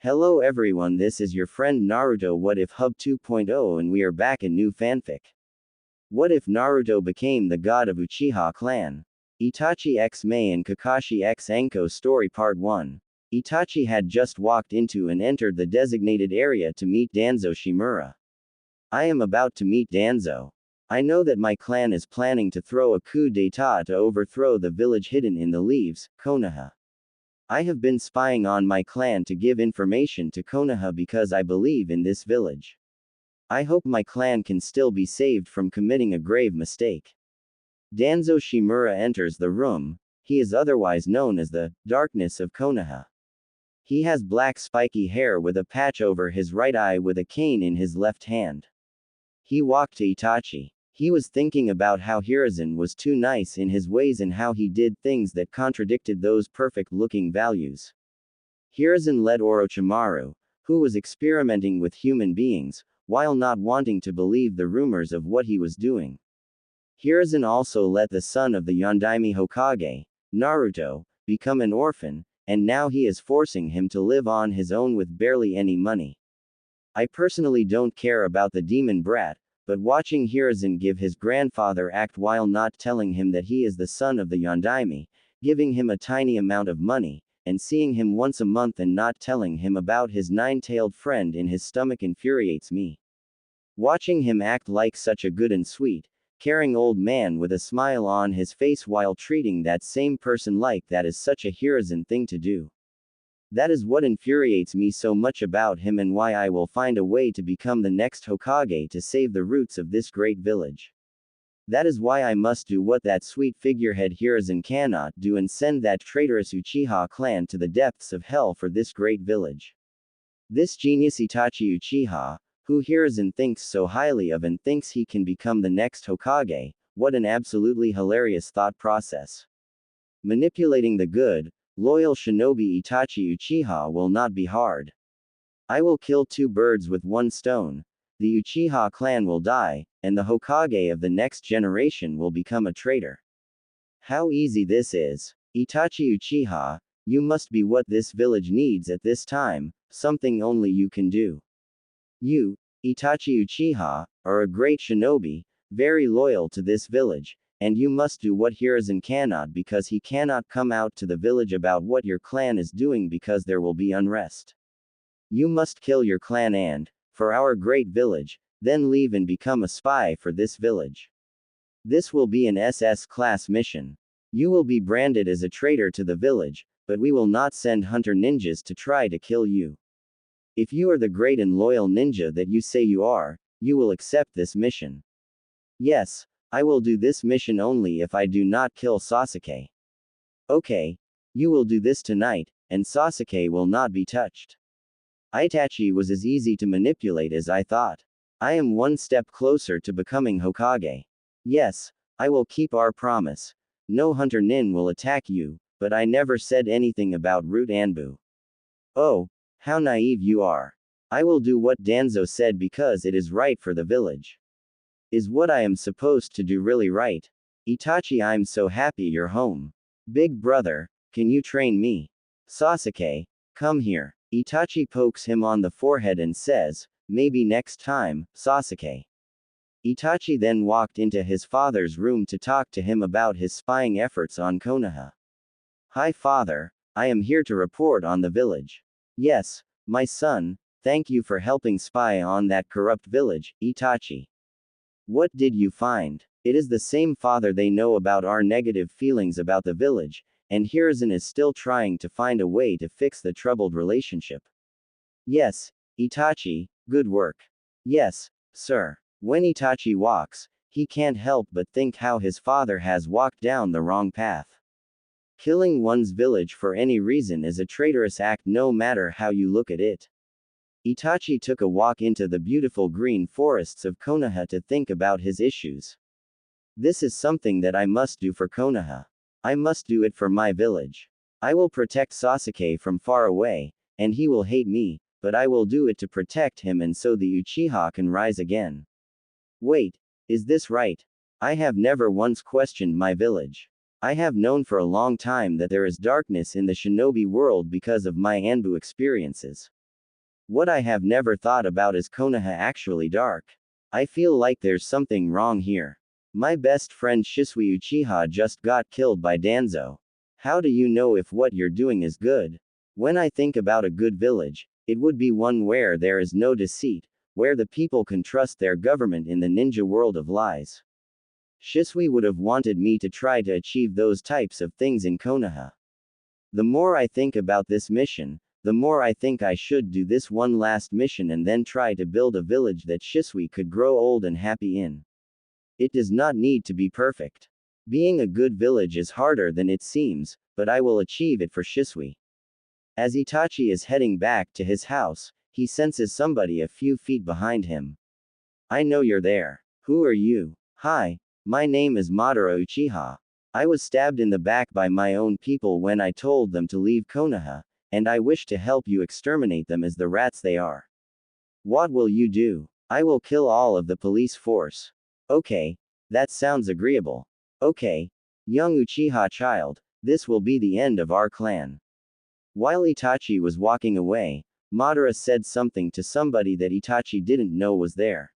Hello everyone, this is your friend Naruto What If Hub 2.0 and we are back in new fanfic. What if Naruto became the god of Uchiha Clan? Itachi x Mei and Kakashi x Anko Story Part 1. Itachi had just walked into and entered the designated area to meet Danzo Shimura. I am about to meet Danzo. I know that my clan is planning to throw a coup d'etat to overthrow the village hidden in the leaves, Konoha. I have been spying on my clan to give information to Konoha because I believe in this village. I hope my clan can still be saved from committing a grave mistake. Danzo Shimura enters the room. He is otherwise known as the darkness of Konoha. He has black spiky hair with a patch over his right eye with a cane in his left hand. He walked to Itachi. He was thinking about how Hiruzen was too nice in his ways and how he did things that contradicted those perfect-looking values. Hiruzen led Orochimaru, who was experimenting with human beings, while not wanting to believe the rumors of what he was doing. Hiruzen also let the son of the Yondaime Hokage, Naruto, become an orphan, and now he is forcing him to live on his own with barely any money. I personally don't care about the demon brat, but watching Hiruzen give his grandfather act while not telling him that he is the son of the Yondaime, giving him a tiny amount of money, and seeing him once a month and not telling him about his nine-tailed friend in his stomach infuriates me. Watching him act like such a good and sweet, caring old man with a smile on his face while treating that same person like that is such a Hiruzen thing to do. That is what infuriates me so much about him and why I will find a way to become the next Hokage to save the roots of this great village. That is why I must do what that sweet figurehead Hiruzen cannot do and send that traitorous Uchiha clan to the depths of hell for this great village. This genius Itachi Uchiha, who Hiruzen thinks so highly of and thinks he can become the next Hokage, what an absolutely hilarious thought process. Manipulating the good, loyal shinobi Itachi Uchiha will not be hard. I will kill two birds with one stone. The Uchiha clan will die, and the Hokage of the next generation will become a traitor. How easy this is. Itachi Uchiha, you must be what this village needs at this time, something only you can do. You, Itachi Uchiha, are a great shinobi, very loyal to this village, and you must do what Hiruzen cannot because he cannot come out to the village about what your clan is doing because there will be unrest. You must kill your clan and, for our great village, then leave and become a spy for this village. This will be an SS class mission. You will be branded as a traitor to the village, but we will not send hunter ninjas to try to kill you. If you are the great and loyal ninja that you say you are, you will accept this mission. Yes, I will do this mission only if I do not kill Sasuke. Okay. You will do this tonight, and Sasuke will not be touched. Itachi was as easy to manipulate as I thought. I am one step closer to becoming Hokage. Yes, I will keep our promise. No hunter nin will attack you, but I never said anything about Root Anbu. Oh, how naive you are. I will do what Danzo said because it is right for the village. Is what I am supposed to do really right? Itachi, I'm so happy you're home. Big brother, can you train me? Sasuke, come here. Itachi pokes him on the forehead and says, maybe next time, Sasuke. Itachi then walked into his father's room to talk to him about his spying efforts on Konoha. Hi father, I am here to report on the village. Yes, my son, thank you for helping spy on that corrupt village, Itachi. What did you find? It is the same father they know about our negative feelings about the village, and Hiruzen is still trying to find a way to fix the troubled relationship. Yes, Itachi, good work. Yes, sir. When Itachi walks, he can't help but think how his father has walked down the wrong path. Killing one's village for any reason is a traitorous act no matter how you look at it. Itachi took a walk into the beautiful green forests of Konoha to think about his issues. This is something that I must do for Konoha. I must do it for my village. I will protect Sasuke from far away, and he will hate me, but I will do it to protect him and so the Uchiha can rise again. Wait, is this right? I have never once questioned my village. I have known for a long time that there is darkness in the shinobi world because of my Anbu experiences. What I have never thought about is Konoha actually dark. I feel like there's something wrong here. My best friend Shisui Uchiha just got killed by Danzo. How do you know if what you're doing is good? When I think about a good village, it would be one where there is no deceit, where the people can trust their government in the ninja world of lies. Shisui would have wanted me to try to achieve those types of things in Konoha. The more I think about this mission, the more I think I should do this one last mission and then try to build a village that Shisui could grow old and happy in. It does not need to be perfect. Being a good village is harder than it seems, but I will achieve it for Shisui. As Itachi is heading back to his house, he senses somebody a few feet behind him. I know you're there. Who are you? Hi, my name is Madara Uchiha. I was stabbed in the back by my own people when I told them to leave Konoha, and I wish to help you exterminate them as the rats they are. What will you do? I will kill all of the police force. Okay, that sounds agreeable. Okay, young Uchiha child, this will be the end of our clan. While Itachi was walking away, Madara said something to somebody that Itachi didn't know was there.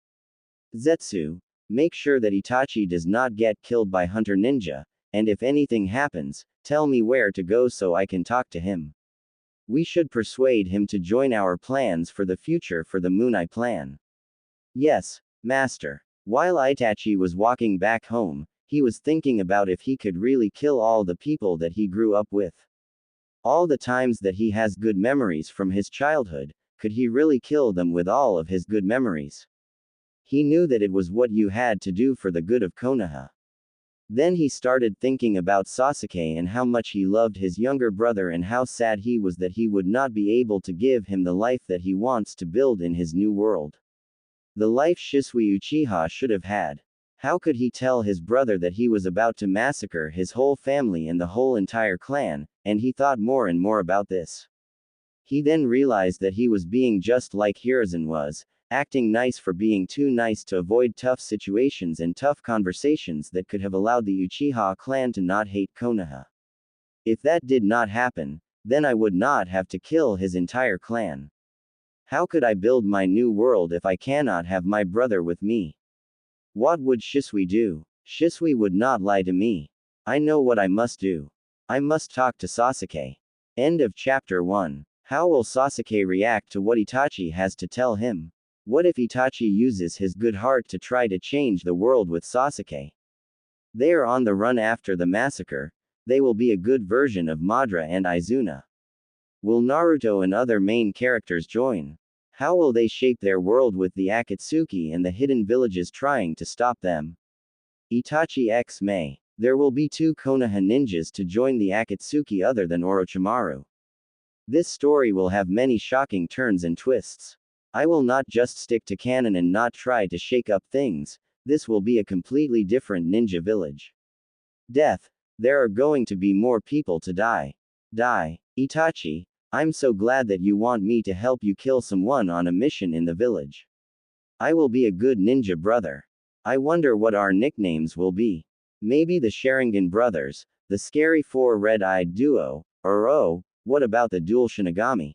Zetsu, make sure that Itachi does not get killed by Hunter Ninja, and if anything happens, tell me where to go so I can talk to him. We should persuade him to join our plans for the future for the Moonai plan. Yes, master. While Itachi was walking back home, he was thinking about if he could really kill all the people that he grew up with. All the times that he has good memories from his childhood, could he really kill them with all of his good memories? He knew that it was what you had to do for the good of Konoha. Then he started thinking about Sasuke and how much he loved his younger brother and how sad he was that he would not be able to give him the life that he wants to build in his new world. The life Shisui Uchiha should have had. How could he tell his brother that he was about to massacre his whole family and the whole entire clan, and he thought more and more about this. He then realized that he was being just like Hiruzen was, acting nice for being too nice to avoid tough situations and tough conversations that could have allowed the Uchiha clan to not hate Konoha. If that did not happen, then I would not have to kill his entire clan. How could I build my new world if I cannot have my brother with me? What would Shisui do? Shisui would not lie to me. I know what I must do. I must talk to Sasuke. End of chapter 1. How will Sasuke react to what Itachi has to tell him? What if Itachi uses his good heart to try to change the world with Sasuke? They are on the run after the massacre. They will be a good version of Madara and Izuna. Will Naruto and other main characters join? How will they shape their world with the Akatsuki and the hidden villages trying to stop them? Itachi x Mei. There will be 2 Konoha ninjas to join the Akatsuki other than Orochimaru. This story will have many shocking turns and twists. I will not just stick to canon and not try to shake up things. This will be a completely different ninja village. Death. There are going to be more people to die. Itachi, I'm so glad that you want me to help you kill someone on a mission in the village. I will be a good ninja brother. I wonder what our nicknames will be. Maybe the Sharingan brothers, the scary 4 red-eyed duo, or oh, what about the dual Shinigami?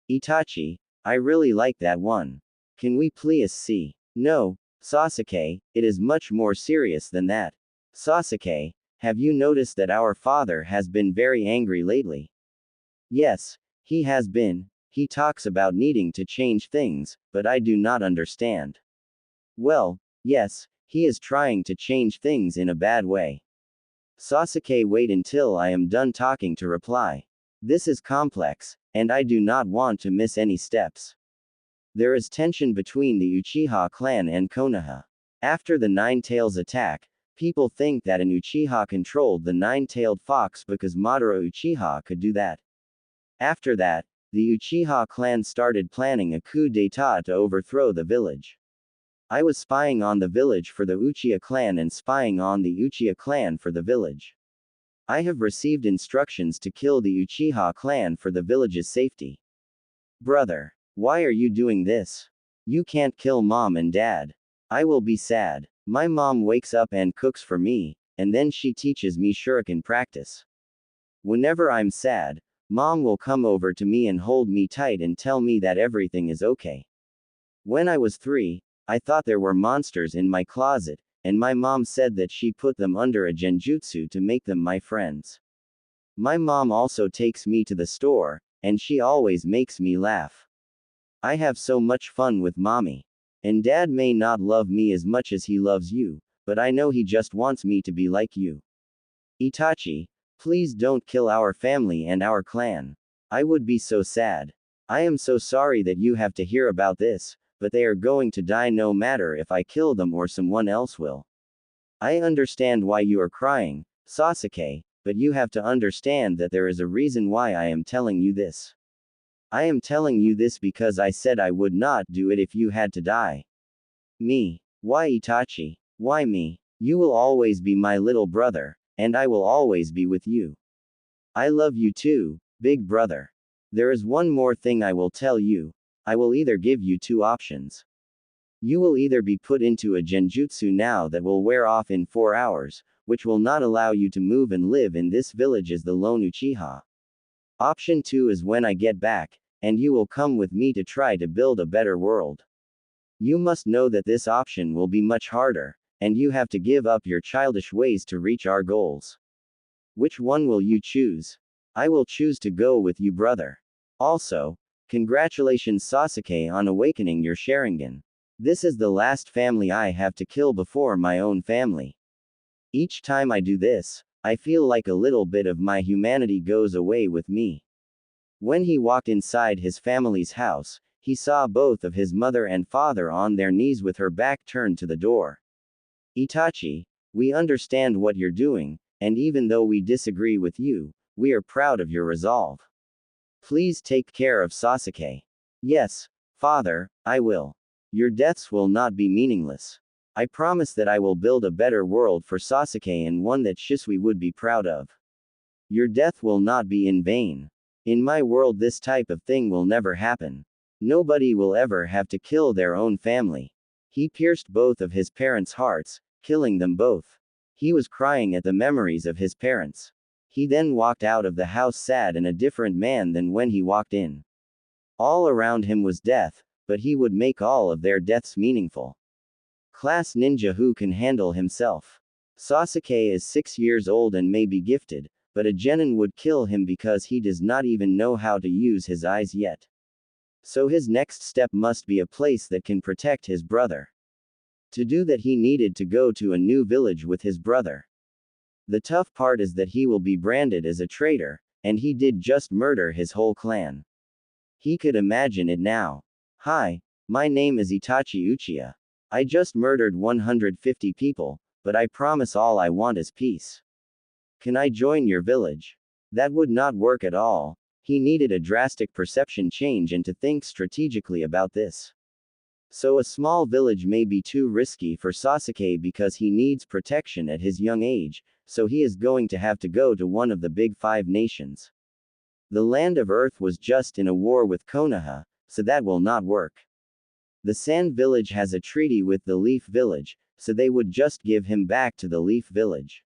Itachi, I really like that one. Can we please see? No, Sasuke, it is much more serious than that. Sasuke, have you noticed that our father has been very angry lately? Yes, he has been. He talks about needing to change things, but I do not understand. Well, yes, he is trying to change things in a bad way. Sasuke, wait until I am done talking to reply. This is complex, and I do not want to miss any steps. There is tension between the Uchiha clan and Konoha. After the Nine-Tails attack, people think that an Uchiha controlled the Nine-Tailed Fox because Madara Uchiha could do that. After that, the Uchiha clan started planning a coup d'état to overthrow the village. I was spying on the village for the Uchiha clan and spying on the Uchiha clan for the village. I have received instructions to kill the Uchiha clan for the village's safety. Brother, why are you doing this? You can't kill mom and dad. I will be sad. My mom wakes up and cooks for me, and then she teaches me shuriken practice. Whenever I'm sad, Mom will come over to me and hold me tight and tell me that everything is okay. When I was 3, I thought there were monsters in my closet, and my mom said that she put them under a genjutsu to make them my friends. My mom also takes me to the store, and she always makes me laugh. I have so much fun with mommy. And dad may not love me as much as he loves you, but I know he just wants me to be like you. Itachi, please don't kill our family and our clan. I would be so sad. I am so sorry that you have to hear about this, but they are going to die no matter if I kill them or someone else will. I understand why you are crying, Sasuke, but you have to understand that there is a reason why I am telling you this. I am telling you this because I said I would not do it if you had to die. Me. Why Itachi? Why me? You will always be my little brother, and I will always be with you. I love you too, big brother. There is one more thing I will tell you. I will either give you 2 options. You will either be put into a genjutsu now that will wear off in 4 hours, which will not allow you to move and live in this village as the lone Uchiha. Option 2 is when I get back, and you will come with me to try to build a better world. You must know that this option will be much harder, and you have to give up your childish ways to reach our goals. Which one will you choose? I will choose to go with you, brother. Also, congratulations Sasuke on awakening your Sharingan. This is the last family I have to kill before my own family. Each time I do this, I feel like a little bit of my humanity goes away with me. When he walked inside his family's house, he saw both of his mother and father on their knees with her back turned to the door. Itachi, we understand what you're doing, and even though we disagree with you, we are proud of your resolve. Please take care of Sasuke. Yes, father, I will. Your deaths will not be meaningless. I promise that I will build a better world for Sasuke and one that Shisui would be proud of. Your death will not be in vain. In my world this type of thing will never happen. Nobody will ever have to kill their own family. He pierced both of his parents' hearts, killing them both. He was crying at the memories of his parents. He then walked out of the house sad and a different man than when he walked in. All around him was death, but he would make all of their deaths meaningful. Class ninja who can handle himself. Sasuke is 6 years old and may be gifted, but a genin would kill him because he does not even know how to use his eyes yet. So his next step must be a place that can protect his brother. To do that he needed to go to a new village with his brother. The tough part is that he will be branded as a traitor, and he did just murder his whole clan. He could imagine it now. Hi, my name is Itachi Uchiha. I just murdered 150 people, but I promise all I want is peace. Can I join your village? That would not work at all. He needed a drastic perception change and to think strategically about this. So a small village may be too risky for Sasuke because he needs protection at his young age, so he is going to have to go to one of the big 5 nations. The land of Earth was just in a war with Konoha, so that will not work. The Sand Village has a treaty with the Leaf Village, so they would just give him back to the Leaf Village.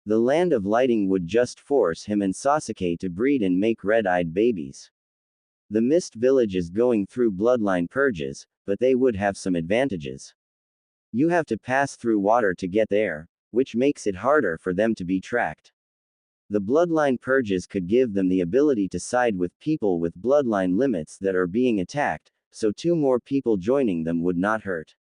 The Land of Lighting would just force him and Sasuke to breed and make red-eyed babies. The Mist Village is going through bloodline purges, but they would have some advantages. You have to pass through water to get there, which makes it harder for them to be tracked. The bloodline purges could give them the ability to side with people with bloodline limits that are being attacked, so 2 more people joining them would not hurt.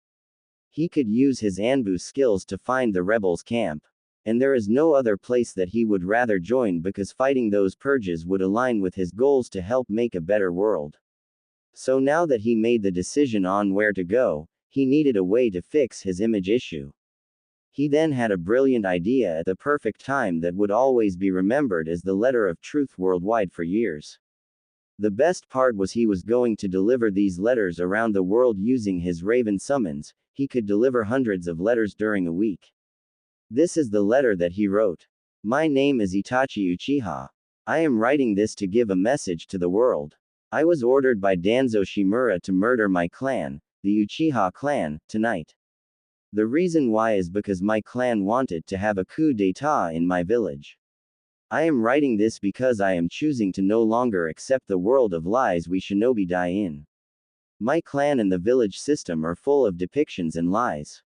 He could use his Anbu skills to find the rebels' camp. And there is no other place that he would rather join because fighting those purges would align with his goals to help make a better world. So now that he made the decision on where to go, he needed a way to fix his image issue. He then had a brilliant idea at the perfect time that would always be remembered as the letter of truth worldwide for years. The best part was he was going to deliver these letters around the world using his raven summons. He could deliver hundreds of letters during a week. This is the letter that he wrote. My name is Itachi Uchiha. I am writing this to give a message to the world. I was ordered by Danzo Shimura to murder my clan, the Uchiha Clan, tonight. The reason why is because my clan wanted to have a coup d'etat in my village. I am writing this because I am choosing to no longer accept the world of lies we shinobi die in. My clan and the village system are full of depictions and lies.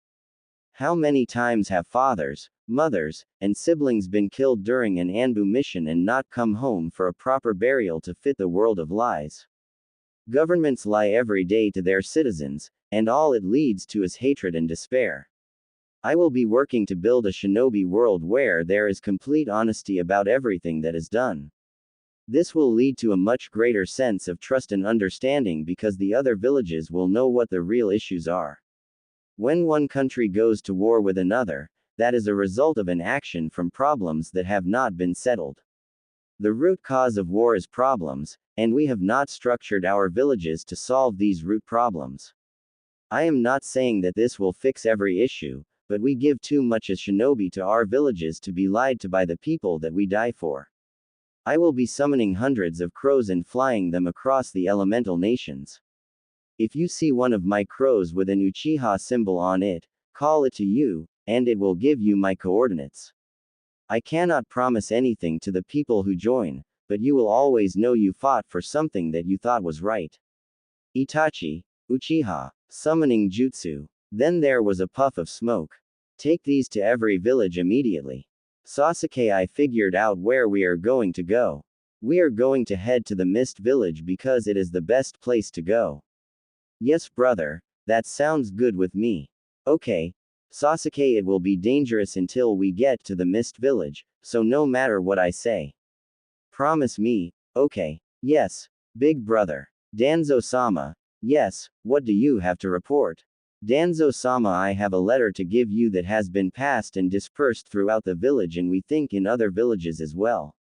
How many times have fathers, mothers, and siblings been killed during an Anbu mission and not come home for a proper burial to fit the world of lies? Governments lie every day to their citizens, and all it leads to is hatred and despair. I will be working to build a shinobi world where there is complete honesty about everything that is done. This will lead to a much greater sense of trust and understanding because the other villages will know what the real issues are. When one country goes to war with another, that is a result of an action from problems that have not been settled. The root cause of war is problems, and we have not structured our villages to solve these root problems. I am not saying that this will fix every issue, but we give too much as shinobi to our villages to be lied to by the people that we die for. I will be summoning hundreds of crows and flying them across the elemental nations. If you see one of my crows with an Uchiha symbol on it, call it to you, and it will give you my coordinates. I cannot promise anything to the people who join, but you will always know you fought for something that you thought was right. Itachi, Uchiha, summoning jutsu. Then there was a puff of smoke. Take these to every village immediately. Sasuke, I figured out where we are going to go. We are going to head to the Mist Village because it is the best place to go. Yes, brother, that sounds good with me. Okay. Sasuke, it will be dangerous until we get to the Mist Village, so no matter what I say. Promise me, okay. Yes, big brother. Danzo-sama. Yes, what do you have to report? Danzo-sama, I have a letter to give you that has been passed and dispersed throughout the village and we think in other villages as well.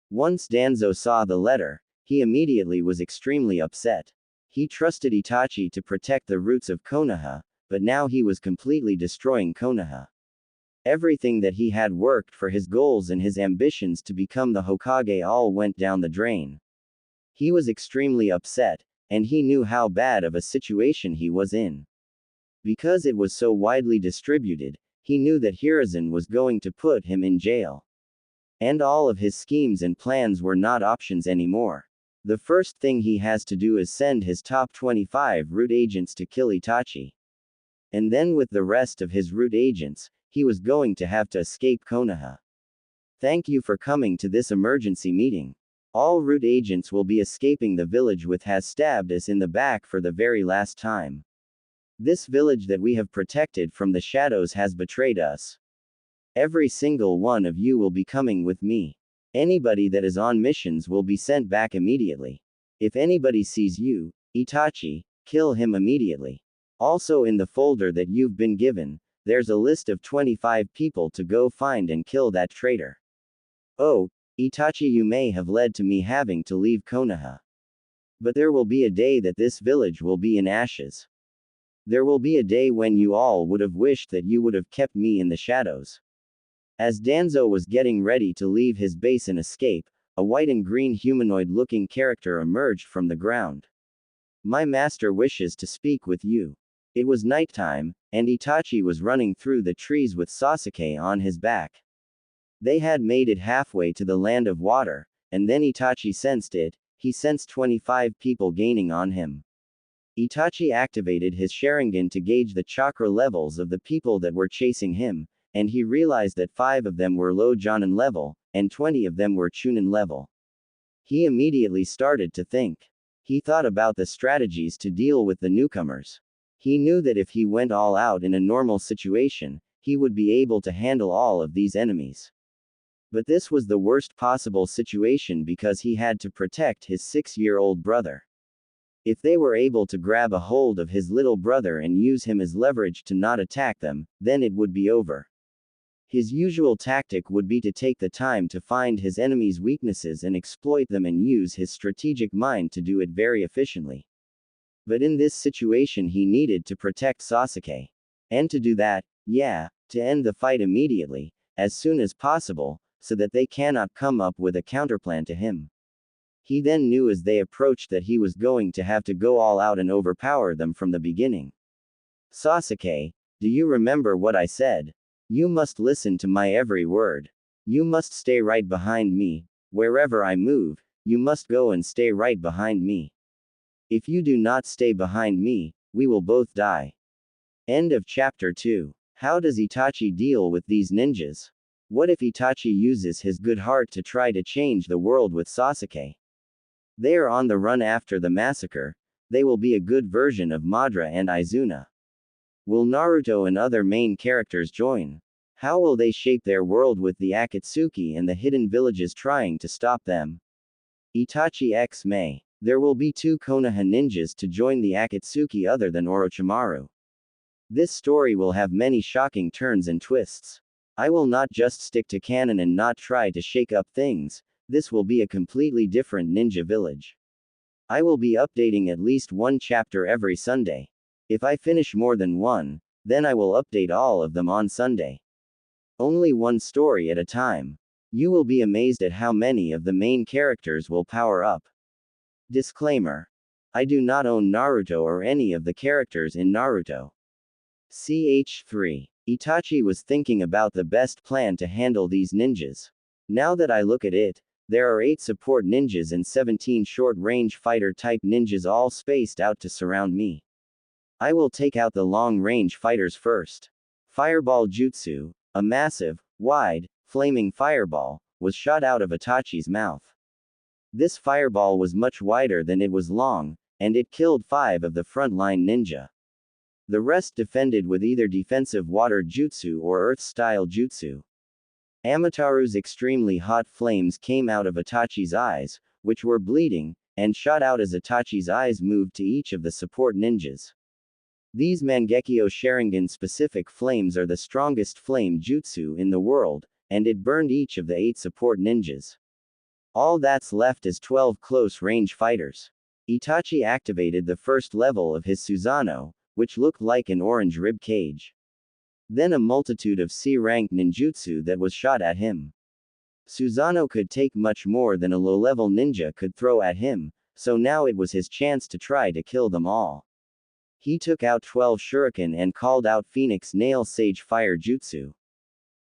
Once Danzo saw the letter, he immediately was extremely upset. He trusted Itachi to protect the roots of Konoha, but now he was completely destroying Konoha. Everything that he had worked for, his goals and his ambitions to become the Hokage, all went down the drain. He was extremely upset, and he knew how bad of a situation he was in. Because it was so widely distributed, he knew that Hiruzen was going to put him in jail. And all of his schemes and plans were not options anymore. The first thing he has to do is send his top 25 root agents to kill Itachi. And then with the rest of his root agents, he was going to have to escape Konoha. Thank you for coming to this emergency meeting. All root agents will be escaping the village with has stabbed us in the back for the very last time. This village that we have protected from the shadows has betrayed us. Every single one of you will be coming with me. Anybody that is on missions will be sent back immediately. If anybody sees you, Itachi, kill him immediately. Also in the folder that you've been given, there's a list of 25 people to go find and kill that traitor. Oh, Itachi, you may have led to me having to leave Konoha. But there will be a day that this village will be in ashes. There will be a day when you all would have wished that you would have kept me in the shadows. As Danzo was getting ready to leave his base and escape, a white and green humanoid-looking character emerged from the ground. My master wishes to speak with you. It was nighttime, and Itachi was running through the trees with Sasuke on his back. They had made it halfway to the land of water, and then Itachi sensed it. He sensed 25 people gaining on him. Itachi activated his Sharingan to gauge the chakra levels of the people that were chasing him, and he realized that 5 of them were low Jonin level, and 20 of them were Chunin level. He immediately started to think. He thought about the strategies to deal with the newcomers. He knew that if he went all out in a normal situation, he would be able to handle all of these enemies. But this was the worst possible situation because he had to protect his 6-year-old brother. If they were able to grab a hold of his little brother and use him as leverage to not attack them, then it would be over. His usual tactic would be to take the time to find his enemy's weaknesses and exploit them and use his strategic mind to do it very efficiently. But in this situation he needed to protect Sasuke. And to do that, to end the fight immediately, as soon as possible, so that they cannot come up with a counterplan to him. He then knew as they approached that he was going to have to go all out and overpower them from the beginning. Sasuke, do you remember what I said? You must listen to my every word. You must stay right behind me. Wherever I move, you must go and stay right behind me. If you do not stay behind me, we will both die. End of chapter 2. How does Itachi deal with these ninjas? What if Itachi uses his good heart to try to change the world with Sasuke? They are on the run after the massacre. They will be a good version of Madara and Izuna. Will Naruto and other main characters join? How will they shape their world with the Akatsuki and the hidden villages trying to stop them? Itachi x Mei. There will be 2 Konoha ninjas to join the Akatsuki other than Orochimaru. This story will have many shocking turns and twists. I will not just stick to canon and not try to shake up things. This will be a completely different ninja village. I will be updating at least 1 chapter every Sunday. If I finish more than 1, then I will update all of them on Sunday. Only 1 story at a time. You will be amazed at how many of the main characters will power up. Disclaimer. I do not own Naruto or any of the characters in Naruto. Ch3. Itachi was thinking about the best plan to handle these ninjas. Now that I look at it, there are 8 support ninjas and 17 short-range fighter-type ninjas all spaced out to surround me. I will take out the long-range fighters first. Fireball Jutsu, a massive, wide, flaming fireball, was shot out of Itachi's mouth. This fireball was much wider than it was long, and it killed 5 of the front-line ninja. The rest defended with either defensive water jutsu or earth-style jutsu. Amataru's extremely hot flames came out of Itachi's eyes, which were bleeding, and shot out as Itachi's eyes moved to each of the support ninjas. These Mangekyo Sharingan-specific flames are the strongest flame jutsu in the world, and it burned each of the 8 support ninjas. All that's left is 12 close-range fighters. Itachi activated the first level of his Susanoo, which looked like an orange rib cage. Then a multitude of C-rank ninjutsu that was shot at him. Susanoo could take much more than a low-level ninja could throw at him, so now it was his chance to try to kill them all. He took out 12 shuriken and called out Phoenix Nail Sage Fire Jutsu.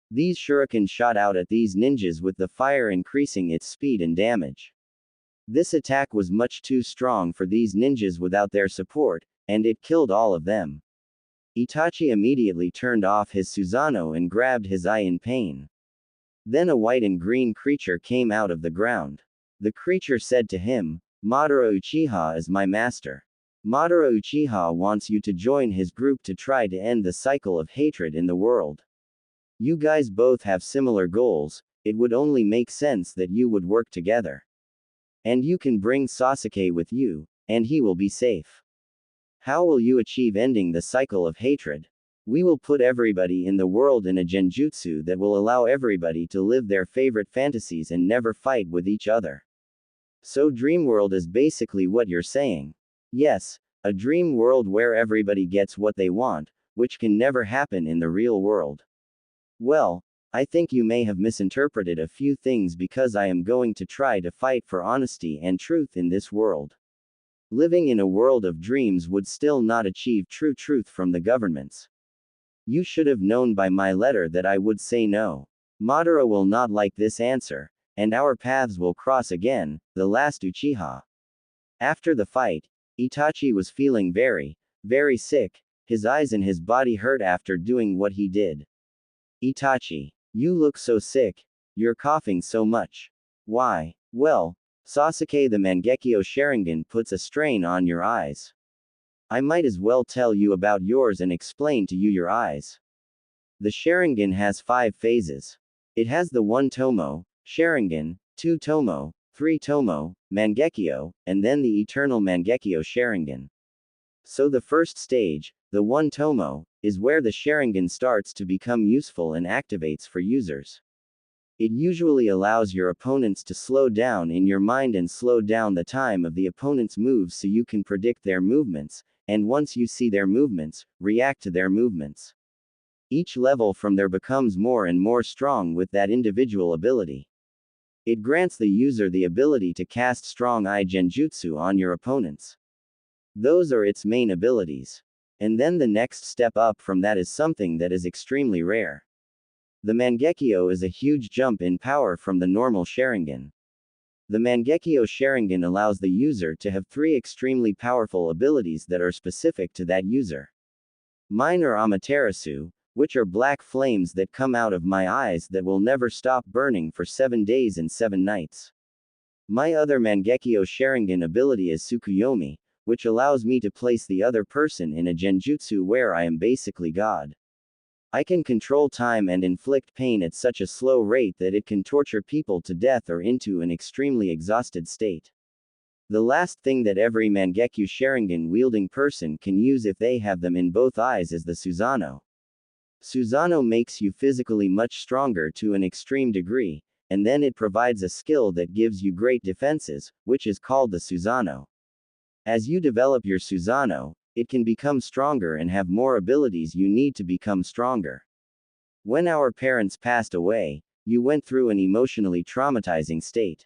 These shuriken shot out at these ninjas with the fire increasing its speed and damage. This attack was much too strong for these ninjas without their support, and it killed all of them. Itachi immediately turned off his Susanoo and grabbed his eye in pain. Then a white and green creature came out of the ground. The creature said to him, "Madara Uchiha is my master. Madara Uchiha wants you to join his group to try to end the cycle of hatred in the world. You guys both have similar goals, it would only make sense that you would work together. And you can bring Sasuke with you, and he will be safe. How will you achieve ending the cycle of hatred? We will put everybody in the world in a genjutsu that will allow everybody to live their favorite fantasies and never fight with each other." So dream world is basically what you're saying. Yes, a dream world where everybody gets what they want, which can never happen in the real world. Well, I think you may have misinterpreted a few things because I am going to try to fight for honesty and truth in this world. Living in a world of dreams would still not achieve true truth from the governments. You should have known by my letter that I would say no. Madara will not like this answer, and our paths will cross again, the last Uchiha. After the fight, Itachi was feeling very, very sick. His eyes and his body hurt after doing what he did. Itachi, you look so sick. You're coughing so much. Why? Well, Sasuke the Mangekyo Sharingan puts a strain on your eyes. I might as well tell you about yours and explain to you your eyes. The Sharingan has 5 phases. It has the 1 Tomo, Sharingan, 2 Tomo, 3 Tomo, Mangekyo, and then the Eternal Mangekyo Sharingan. So the first stage, the 1 Tomo, is where the Sharingan starts to become useful and activates for users. It usually allows your opponents to slow down in your mind and slow down the time of the opponent's moves so you can predict their movements, and once you see their movements, react to their movements. Each level from there becomes more and more strong with that individual ability. It grants the user the ability to cast strong eye genjutsu on your opponents. Those are its main abilities. And then the next step up from that is something that is extremely rare. The Mangekyo is a huge jump in power from the normal Sharingan. The Mangekyo Sharingan allows the user to have 3 extremely powerful abilities that are specific to that user. Mine are Amaterasu, which are black flames that come out of my eyes that will never stop burning for 7 days and 7 nights. My other Mangekyo Sharingan ability is Tsukuyomi, which allows me to place the other person in a genjutsu where I am basically God. I can control time and inflict pain at such a slow rate that it can torture people to death or into an extremely exhausted state. The last thing that every Mangekyo Sharingan wielding person can use if they have them in both eyes is the Susanoo. Susanoo makes you physically much stronger to an extreme degree, and then it provides a skill that gives you great defenses, which is called the Susanoo. As you develop your Susanoo, it can become stronger and have more abilities you need to become stronger. When our parents passed away, you went through an emotionally traumatizing state.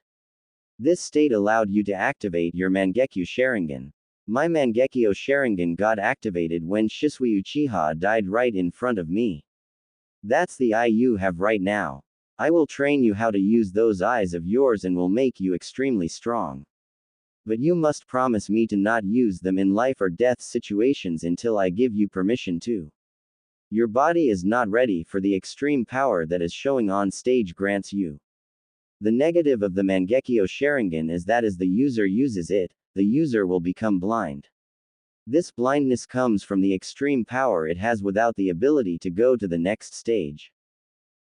This state allowed you to activate your Mangekyo Sharingan. My Mangekyo Sharingan got activated when Shisui Uchiha died right in front of me. That's the eye you have right now. I will train you how to use those eyes of yours and will make you extremely strong. But you must promise me to not use them in life or death situations until I give you permission to. Your body is not ready for the extreme power that is showing on stage grants you. The negative of the Mangekyo Sharingan is that as the user uses it, the user will become blind. This blindness comes from the extreme power it has without the ability to go to the next stage.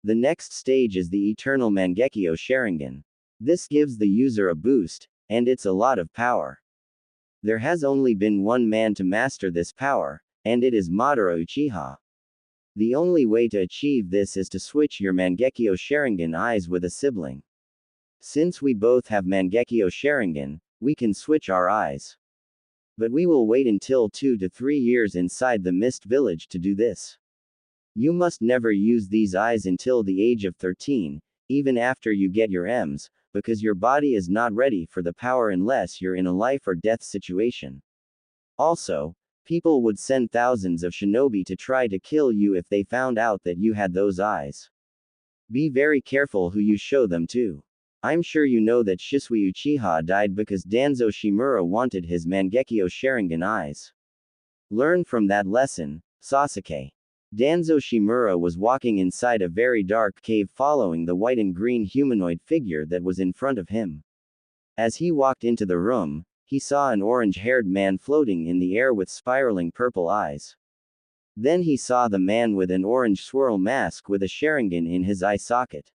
The next stage is the Eternal Mangekyo Sharingan. This gives the user a boost, and it's a lot of power. There has only been one man to master this power, and it is Madara Uchiha. The only way to achieve this is to switch your Mangekyo Sharingan eyes with a sibling. Since we both have Mangekyo Sharingan, we can switch our eyes. But we will wait until 2 to 3 years inside the Mist Village to do this. You must never use these eyes until the age of 13, even after you get your Ms, because your body is not ready for the power unless you're in a life or death situation. Also, people would send thousands of shinobi to try to kill you if they found out that you had those eyes. Be very careful who you show them to. I'm sure you know that Shisui Uchiha died because Danzo Shimura wanted his Mangekyo Sharingan eyes. Learn from that lesson, Sasuke. Danzo Shimura was walking inside a very dark cave following the white and green humanoid figure that was in front of him. As he walked into the room, he saw an orange-haired man floating in the air with spiraling purple eyes. Then he saw the man with an orange swirl mask with a Sharingan in his eye socket.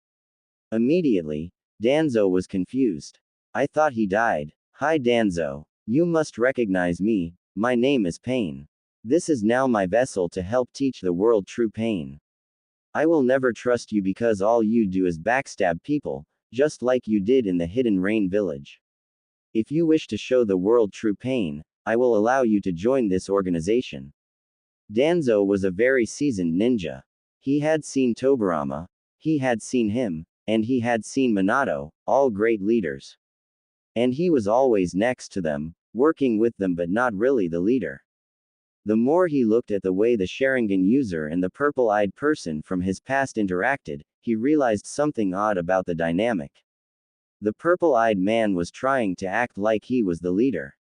Immediately, Danzo was confused. I thought he died. Hi Danzo. You must recognize me, my name is Pain. This is now my vessel to help teach the world true pain. I will never trust you because all you do is backstab people, just like you did in the Hidden Rain village. If you wish to show the world true pain, I will allow you to join this organization. Danzo was a very seasoned ninja. He had seen Tobirama, he had seen him, and he had seen Minato, all great leaders. And he was always next to them, working with them but not really the leader. The more he looked at the way the Sharingan user and the purple-eyed person from his past interacted, he realized something odd about the dynamic. The purple-eyed man was trying to act like he was the leader.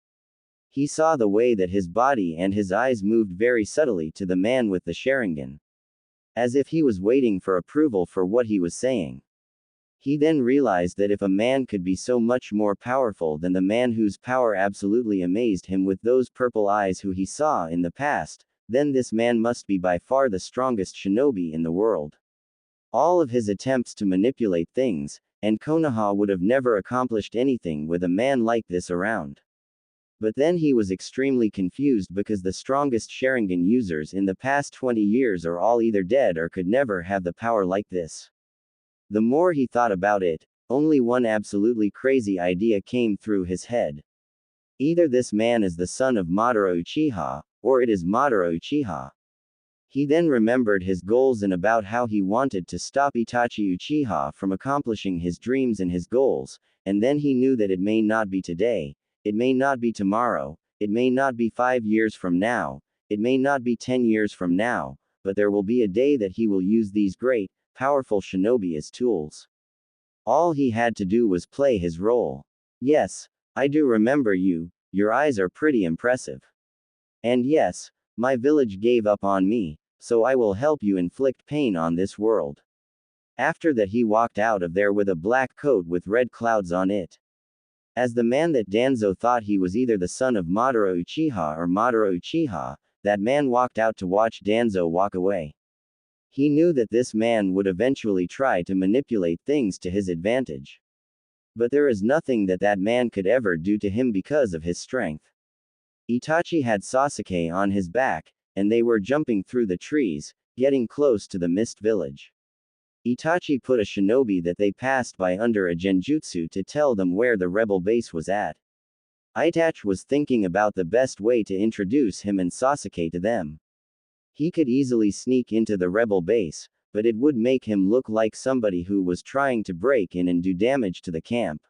He saw the way that his body and his eyes moved very subtly to the man with the Sharingan. As if he was waiting for approval for what he was saying. He then realized that if a man could be so much more powerful than the man whose power absolutely amazed him with those purple eyes who he saw in the past, then this man must be by far the strongest shinobi in the world. All of his attempts to manipulate things, and Konoha would have never accomplished anything with a man like this around. But then he was extremely confused because the strongest Sharingan users in the past 20 years are all either dead or could never have the power like this. The more he thought about it, only one absolutely crazy idea came through his head. Either this man is the son of Madara Uchiha, or it is Madara Uchiha. He then remembered his goals and about how he wanted to stop Itachi Uchiha from accomplishing his dreams and his goals, and then he knew that it may not be today, it may not be tomorrow, it may not be 5 years from now, it may not be 10 years from now, but there will be a day that he will use these great, powerful shinobi as tools. All he had to do was play his role. Yes, I do remember you, your eyes are pretty impressive. And yes, my village gave up on me, so I will help you inflict pain on this world. After that, he walked out of there with a black coat with red clouds on it. As the man that Danzo thought he was either the son of Madara Uchiha or Madara Uchiha, that man walked out to watch Danzo walk away. He knew that this man would eventually try to manipulate things to his advantage. But there is nothing that that man could ever do to him because of his strength. Itachi had Sasuke on his back, and they were jumping through the trees, getting close to the mist village. Itachi put a shinobi that they passed by under a genjutsu to tell them where the rebel base was at. Itachi was thinking about the best way to introduce him and Sasuke to them. He could easily sneak into the rebel base, but it would make him look like somebody who was trying to break in and do damage to the camp.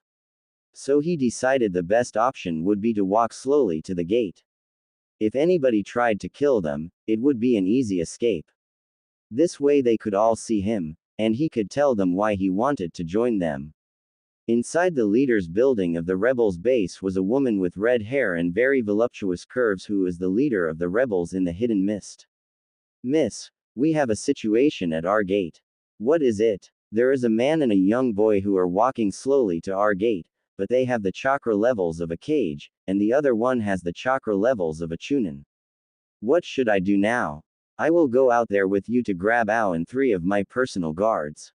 So he decided the best option would be to walk slowly to the gate. If anybody tried to kill them, it would be an easy escape. This way they could all see him, and he could tell them why he wanted to join them. Inside the leader's building of the rebels' base was a woman with red hair and very voluptuous curves who is the leader of the rebels in the hidden mist. Miss, we have a situation at our gate. What is it? There is a man and a young boy who are walking slowly to our gate, but they have the chakra levels of a cage, and the other one has the chakra levels of a chunin. What should I do now? I will go out there with you to grab Ao and 3 of my personal guards.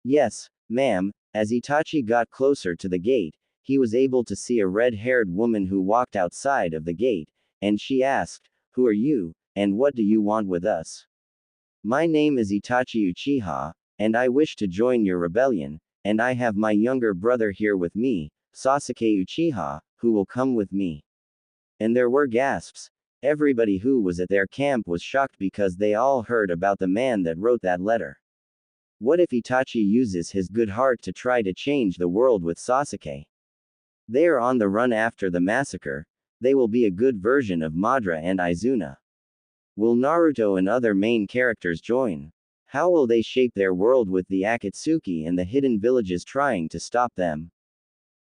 Yes, ma'am. As Itachi got closer to the gate, he was able to see a red-haired woman who walked outside of the gate, and she asked, "Who are you, and what do you want with us?" "My name is Itachi Uchiha, and I wish to join your rebellion, and I have my younger brother here with me, Sasuke Uchiha, who will come with me." And there were gasps. Everybody who was at their camp was shocked because they all heard about the man that wrote that letter. What if Itachi uses his good heart to try to change the world with Sasuke? They are on the run after the massacre. They will be a good version of Madara and Izuna. Will Naruto and other main characters join? How will they shape their world with the Akatsuki and the hidden villages trying to stop them?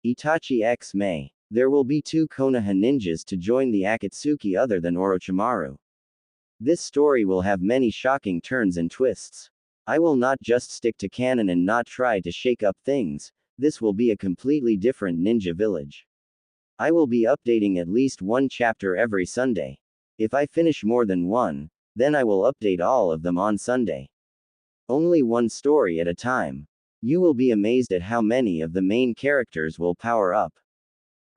Itachi x Mei. There will be 2 Konoha ninjas to join the Akatsuki other than Orochimaru. This story will have many shocking turns and twists. I will not just stick to canon and not try to shake up things. This will be a completely different ninja village. I will be updating at least 1 chapter every Sunday. If I finish more than 1, then I will update all of them on Sunday. Only 1 story at a time. You will be amazed at how many of the main characters will power up.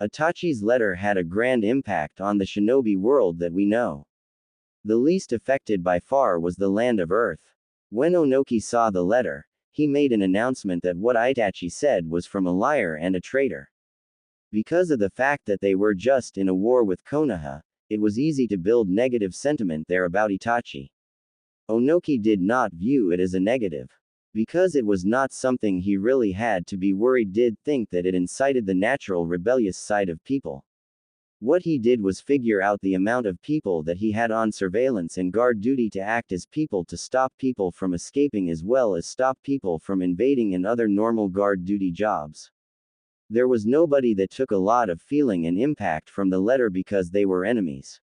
Itachi's letter had a grand impact on the shinobi world that we know. The least affected by far was the land of Earth. When Onoki saw the letter, he made an announcement that what Itachi said was from a liar and a traitor. Because of the fact that they were just in a war with Konoha, it was easy to build negative sentiment there about Itachi. Onoki did not view it as a negative. Because it was not something he really had to be worried, did think that it incited the natural rebellious side of people. What he did was figure out the amount of people that he had on surveillance and guard duty to act as people to stop people from escaping as well as stop people from invading and other normal guard duty jobs. There was nobody that took a lot of feeling and impact from the letter because they were enemies.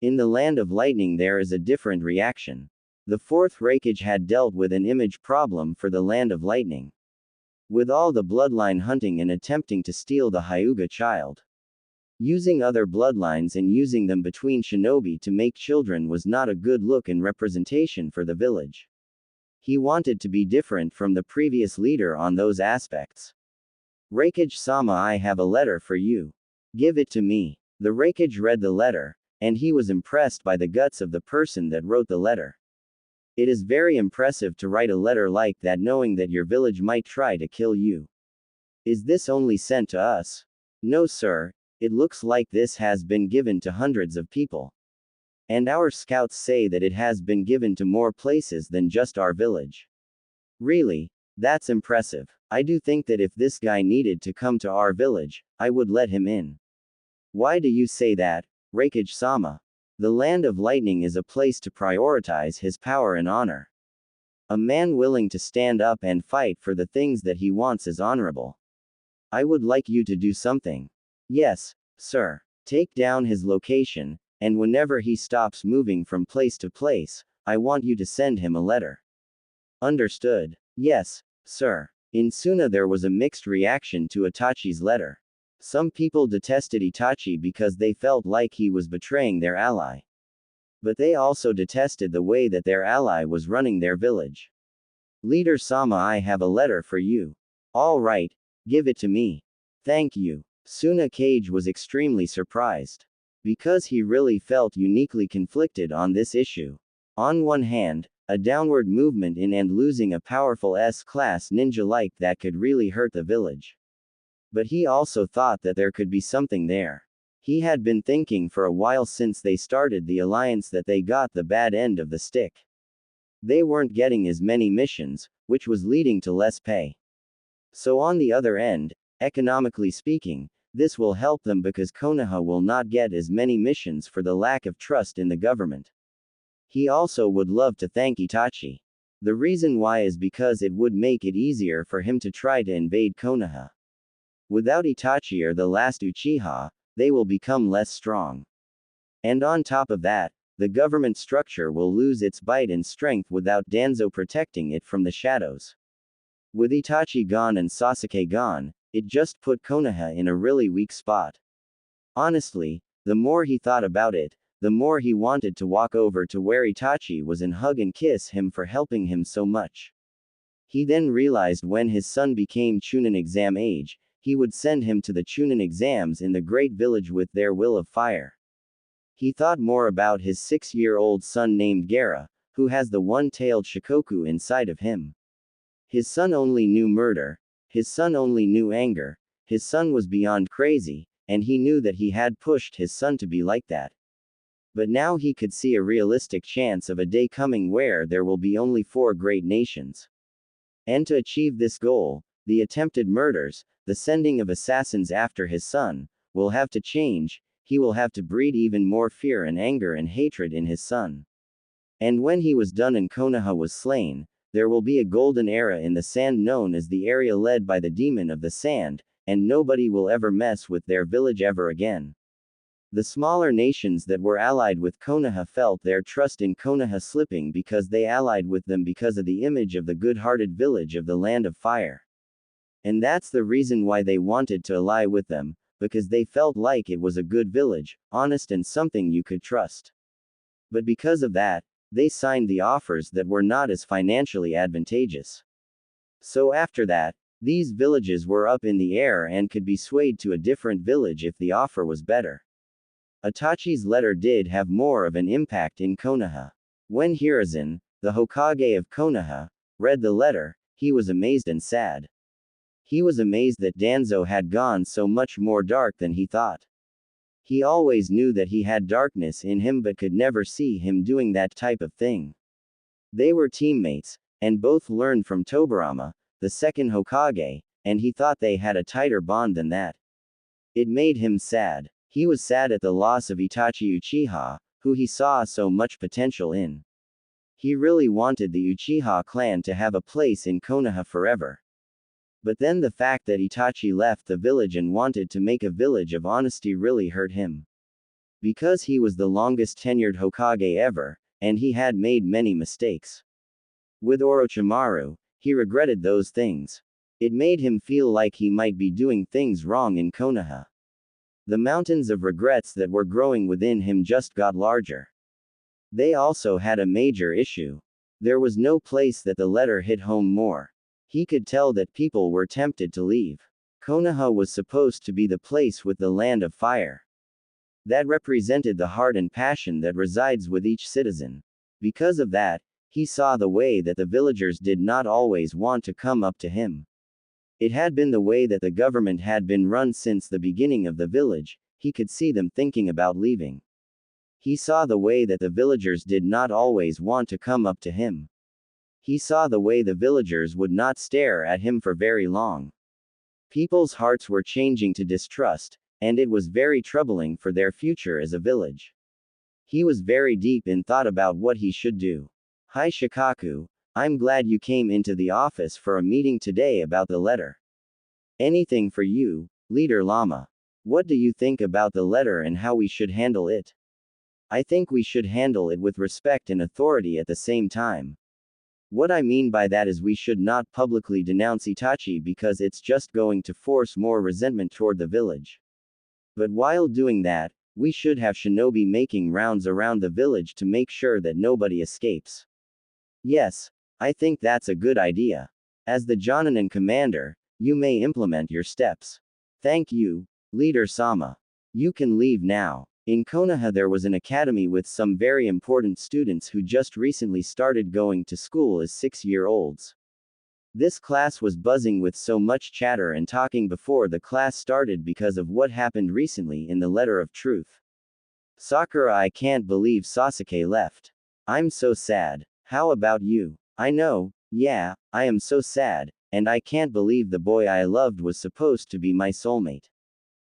In the land of lightning there is a different reaction. The 4th Raikage had dealt with an image problem for the land of lightning. With all the bloodline hunting and attempting to steal the Hyuga child. Using other bloodlines and using them between shinobi to make children was not a good look and representation for the village. He wanted to be different from the previous leader on those aspects. Raikage-sama, I have a letter for you. Give it to me. The Raikage read the letter, and he was impressed by the guts of the person that wrote the letter. It is very impressive to write a letter like that knowing that your village might try to kill you. Is this only sent to us? No, sir. It looks like this has been given to hundreds of people. And our scouts say that it has been given to more places than just our village. Really? That's impressive. I do think that if this guy needed to come to our village, I would let him in. Why do you say that, Raikage-sama? The land of lightning is a place to prioritize his power and honor. A man willing to stand up and fight for the things that he wants is honorable. I would like you to do something. Yes, sir. Take down his location, and whenever he stops moving from place to place, I want you to send him a letter. Understood. Yes, sir. In Suna there was a mixed reaction to Itachi's letter. Some people detested Itachi because they felt like he was betraying their ally. But they also detested the way that their ally was running their village. Leader Sama, I have a letter for you. All right, give it to me. Thank you. Suna Kage was extremely surprised. Because he really felt uniquely conflicted on this issue. On one hand, a downward movement in and losing a powerful S-class ninja like that could really hurt the village. But he also thought that there could be something there. He had been thinking for a while since they started the alliance that they got the bad end of the stick. They weren't getting as many missions, which was leading to less pay. So on the other end, economically speaking, this will help them because Konoha will not get as many missions for the lack of trust in the government. He also would love to thank Itachi. The reason why is because it would make it easier for him to try to invade Konoha. Without Itachi or the last Uchiha, they will become less strong. And on top of that, the government structure will lose its bite and strength without Danzo protecting it from the shadows. With Itachi gone and Sasuke gone, it just put Konoha in a really weak spot. Honestly, the more he thought about it, the more he wanted to walk over to where Itachi was and hug and kiss him for helping him so much. He then realized when his son became Chunin exam age, he would send him to the Chunin exams in the great village with their will of fire. He thought more about his 6-year-old son named Gaara, who has the one-tailed Shikoku inside of him. His son only knew murder, his son only knew anger, his son was beyond crazy, and he knew that he had pushed his son to be like that. But now he could see a realistic chance of a day coming where there will be only 4 great nations. And to achieve this goal, the attempted murders, the sending of assassins after his son, will have to change. He will have to breed even more fear and anger and hatred in his son. And when he was done and Konoha was slain, there will be a golden era in the sand known as the area led by the demon of the sand, and nobody will ever mess with their village ever again. The smaller nations that were allied with Konoha felt their trust in Konoha slipping because they allied with them because of the image of the good-hearted village of the Land of Fire. And that's the reason why they wanted to ally with them, because they felt like it was a good village, honest and something you could trust. But because of that, they signed the offers that were not as financially advantageous. So after that, these villages were up in the air and could be swayed to a different village if the offer was better. Itachi's letter did have more of an impact in Konoha. When Hiruzen, the Hokage of Konoha, read the letter, he was amazed and sad. He was amazed that Danzo had gone so much more dark than he thought. He always knew that he had darkness in him but could never see him doing that type of thing. They were teammates, and both learned from Tobirama, the second Hokage, and he thought they had a tighter bond than that. It made him sad. He was sad at the loss of Itachi Uchiha, who he saw so much potential in. He really wanted the Uchiha clan to have a place in Konoha forever. But then the fact that Itachi left the village and wanted to make a village of honesty really hurt him. Because he was the longest tenured Hokage ever, and he had made many mistakes. With Orochimaru, he regretted those things. It made him feel like he might be doing things wrong in Konoha. The mountains of regrets that were growing within him just got larger. They also had a major issue. There was no place that the letter hit home more. He could tell that people were tempted to leave. Konoha was supposed to be the place with the Land of Fire. That represented the heart and passion that resides with each citizen. Because of that, he saw the way that the villagers did not always want to come up to him. It had been the way that the government had been run since the beginning of the village. He could see them thinking about leaving. He saw the way that the villagers did not always want to come up to him. He saw the way the villagers would not stare at him for very long. People's hearts were changing to distrust, and it was very troubling for their future as a village. He was very deep in thought about what he should do. Hi Shikaku, I'm glad you came into the office for a meeting today about the letter. Anything for you, Leader Llama. What do you think about the letter and how we should handle it? I think we should handle it with respect and authority at the same time. What I mean by that is we should not publicly denounce Itachi because it's just going to force more resentment toward the village. But while doing that, we should have shinobi making rounds around the village to make sure that nobody escapes. Yes, I think that's a good idea. As the Jonin commander, you may implement your steps. Thank you, Leader Sama. You can leave now. In Konoha there was an academy with some very important students who just recently started going to school as 6-year-olds. This class was buzzing with so much chatter and talking before the class started because of what happened recently in the Letter of Truth. Sakura, I can't believe Sasuke left. I'm so sad. How about you? I know, yeah, I am so sad, and I can't believe the boy I loved was supposed to be my soulmate.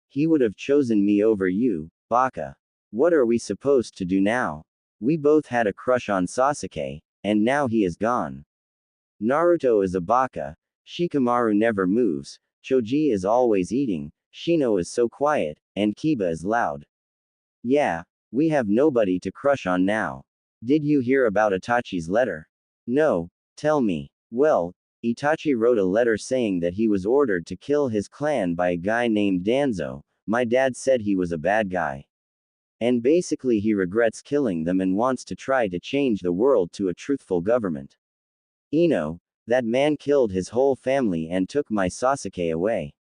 He would have chosen me over you, Baka. What are we supposed to do now? We both had a crush on Sasuke, and now he is gone. Naruto is a baka, Shikamaru never moves, Choji is always eating, Shino is so quiet, and Kiba is loud. Yeah, we have nobody to crush on now. Did you hear about Itachi's letter? No, tell me. Well, Itachi wrote a letter saying that he was ordered to kill his clan by a guy named Danzo. My dad said he was a bad guy. And basically he regrets killing them and wants to try to change the world to a truthful government. Ino, that man killed his whole family and took my Sasuke away.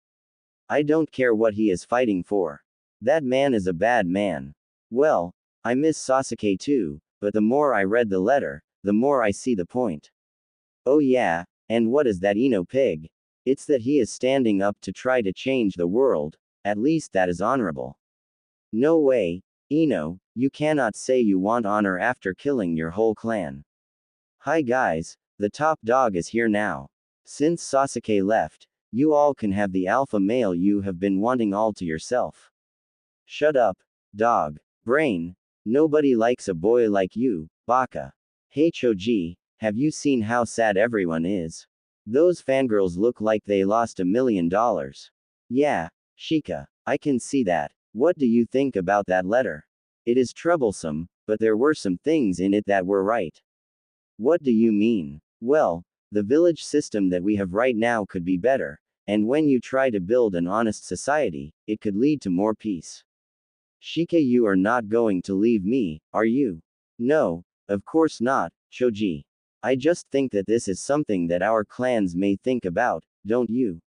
I don't care what he is fighting for. That man is a bad man. Well, I miss Sasuke too, but the more I read the letter, the more I see the point. Oh yeah, and what is that Ino pig? It's that he is standing up to try to change the world, at least that is honorable. No way, Ino, you cannot say you want honor after killing your whole clan. Hi guys, the top dog is here now. Since Sasuke left, you all can have the alpha male you have been wanting all to yourself. Shut up, dog. Brain. Nobody likes a boy like you, Baka. Hey Choji, have you seen how sad everyone is? Those fangirls look like they lost $1 million. Yeah, Shika, I can see that. What do you think about that letter? It is troublesome, but there were some things in it that were right. What do you mean? Well, the village system that we have right now could be better, and when you try to build an honest society, it could lead to more peace. Shika, you are not going to leave me, are you? No, of course not, Choji. I just think that this is something that our clans may think about, don't you?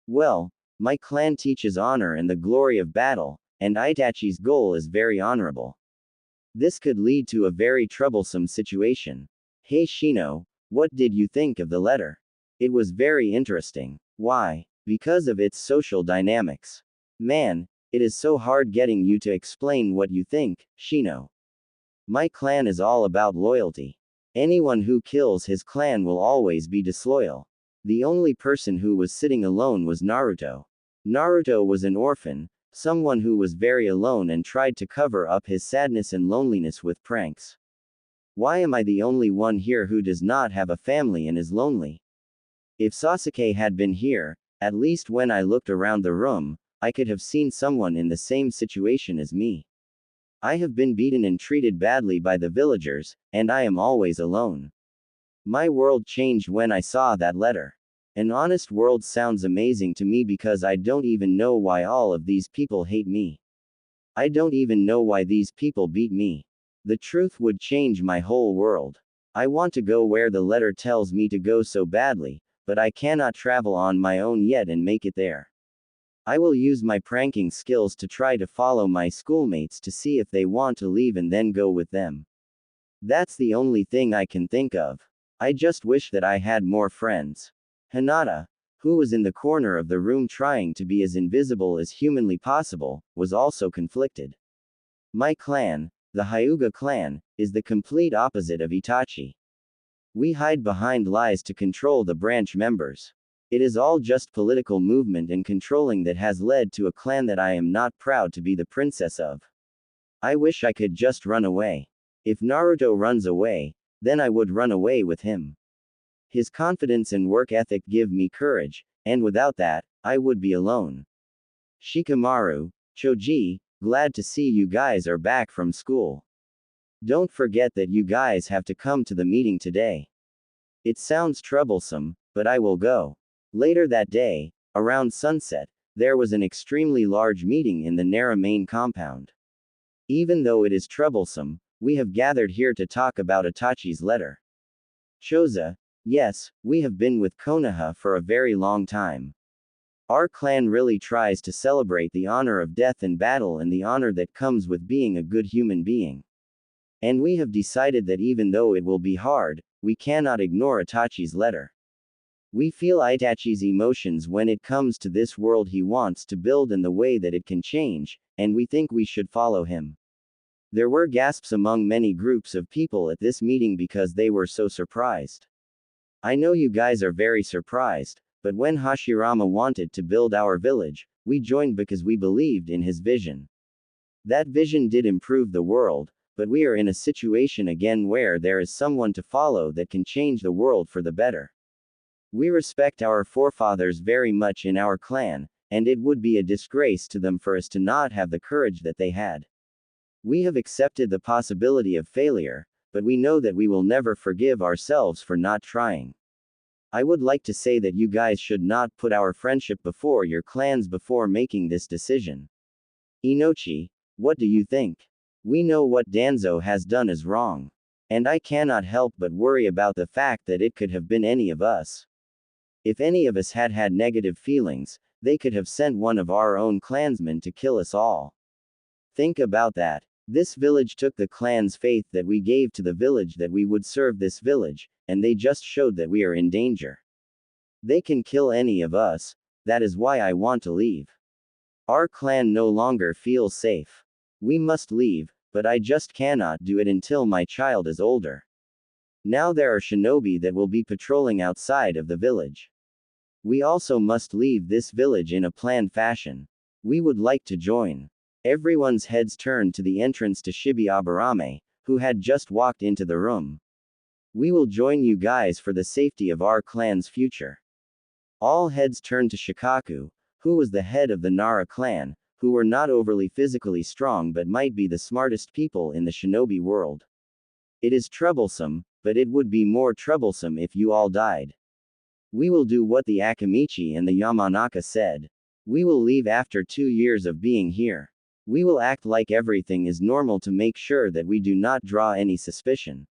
Well, my clan teaches honor and the glory of battle, and Itachi's goal is very honorable. This could lead to a very troublesome situation. Hey Shino, what did you think of the letter? It was very interesting. Why? Because of its social dynamics. Man, it is so hard getting you to explain what you think, Shino. My clan is all about loyalty. Anyone who kills his clan will always be disloyal. The only person who was sitting alone was Naruto. Naruto was an orphan, someone who was very alone and tried to cover up his sadness and loneliness with pranks. Why am I the only one here who does not have a family and is lonely? If Sasuke had been here, at least when I looked around the room, I could have seen someone in the same situation as me. I have been beaten and treated badly by the villagers, and I am always alone. My world changed when I saw that letter. An honest world sounds amazing to me because I don't even know why all of these people hate me. I don't even know why these people beat me. The truth would change my whole world. I want to go where the letter tells me to go so badly, but I cannot travel on my own yet and make it there. I will use my pranking skills to try to follow my schoolmates to see if they want to leave and then go with them. That's the only thing I can think of. I just wish that I had more friends. Hinata, who was in the corner of the room trying to be as invisible as humanly possible, was also conflicted. My clan, the Hyuga clan, is the complete opposite of Itachi. We hide behind lies to control the branch members. It is all just political movement and controlling that has led to a clan that I am not proud to be the princess of. I wish I could just run away. If Naruto runs away, then I would run away with him. His confidence and work ethic give me courage, and without that, I would be alone. Shikamaru, Choji, glad to see you guys are back from school. Don't forget that you guys have to come to the meeting today. It sounds troublesome, but I will go. Later that day, around sunset, there was an extremely large meeting in the Nara main compound. Even though it is troublesome, we have gathered here to talk about Itachi's letter. Choza, yes, we have been with Konoha for a very long time. Our clan really tries to celebrate the honor of death in battle and the honor that comes with being a good human being. And we have decided that even though it will be hard, we cannot ignore Itachi's letter. We feel Itachi's emotions when it comes to this world he wants to build and the way that it can change, and we think we should follow him. There were gasps among many groups of people at this meeting because they were so surprised. I know you guys are very surprised, but when Hashirama wanted to build our village, we joined because we believed in his vision. That vision did improve the world, but we are in a situation again where there is someone to follow that can change the world for the better. We respect our forefathers very much in our clan, and it would be a disgrace to them for us to not have the courage that they had. We have accepted the possibility of failure, but we know that we will never forgive ourselves for not trying. I would like to say that you guys should not put our friendship before your clans before making this decision. Inochi, what do you think? We know what Danzo has done is wrong. And I cannot help but worry about the fact that it could have been any of us. If any of us had had negative feelings, they could have sent one of our own clansmen to kill us all. Think about that. This village took the clan's faith that we gave to the village that we would serve this village, and they just showed that we are in danger. They can kill any of us, that is why I want to leave. Our clan no longer feels safe. We must leave, but I just cannot do it until my child is older. Now there are shinobi that will be patrolling outside of the village. We also must leave this village in a planned fashion. We would like to join. Everyone's heads turned to the entrance to Shibi Aburame, who had just walked into the room. We will join you guys for the safety of our clan's future. All heads turned to Shikaku, who was the head of the Nara clan, who were not overly physically strong but might be the smartest people in the shinobi world. It is troublesome, but it would be more troublesome if you all died. We will do what the Akamichi and the Yamanaka said. We will leave after 2 years of being here. We will act like everything is normal to make sure that we do not draw any suspicion.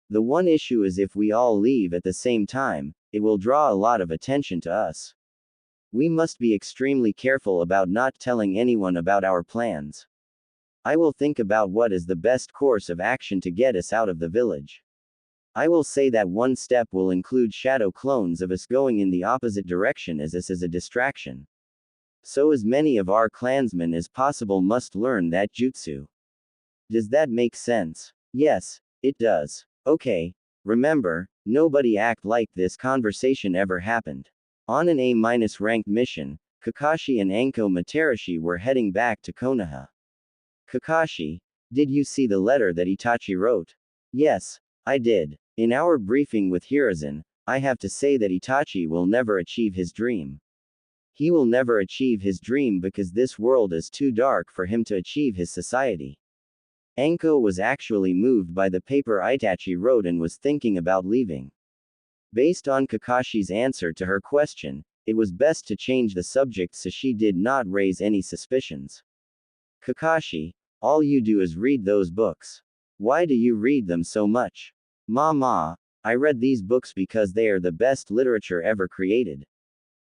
The one issue is if we all leave at the same time, it will draw a lot of attention to us. We must be extremely careful about not telling anyone about our plans. I will think about what is the best course of action to get us out of the village. I will say that one step will include shadow clones of us going in the opposite direction as us as a distraction. So as many of our clansmen as possible must learn that jutsu. Does that make sense? Yes, it does. Okay. Remember, nobody act like this conversation ever happened. On an A-ranked mission, Kakashi and Anko Materashi were heading back to Konoha. Kakashi, did you see the letter that Itachi wrote? Yes, I did. In our briefing with Hiruzen, I have to say that Itachi will never achieve his dream. He will never achieve his dream because this world is too dark for him to achieve his society. Anko was actually moved by the paper Itachi wrote and was thinking about leaving. Based on Kakashi's answer to her question, it was best to change the subject so she did not raise any suspicions. Kakashi, all you do is read those books. Why do you read them so much? Mama, I read these books because they are the best literature ever created.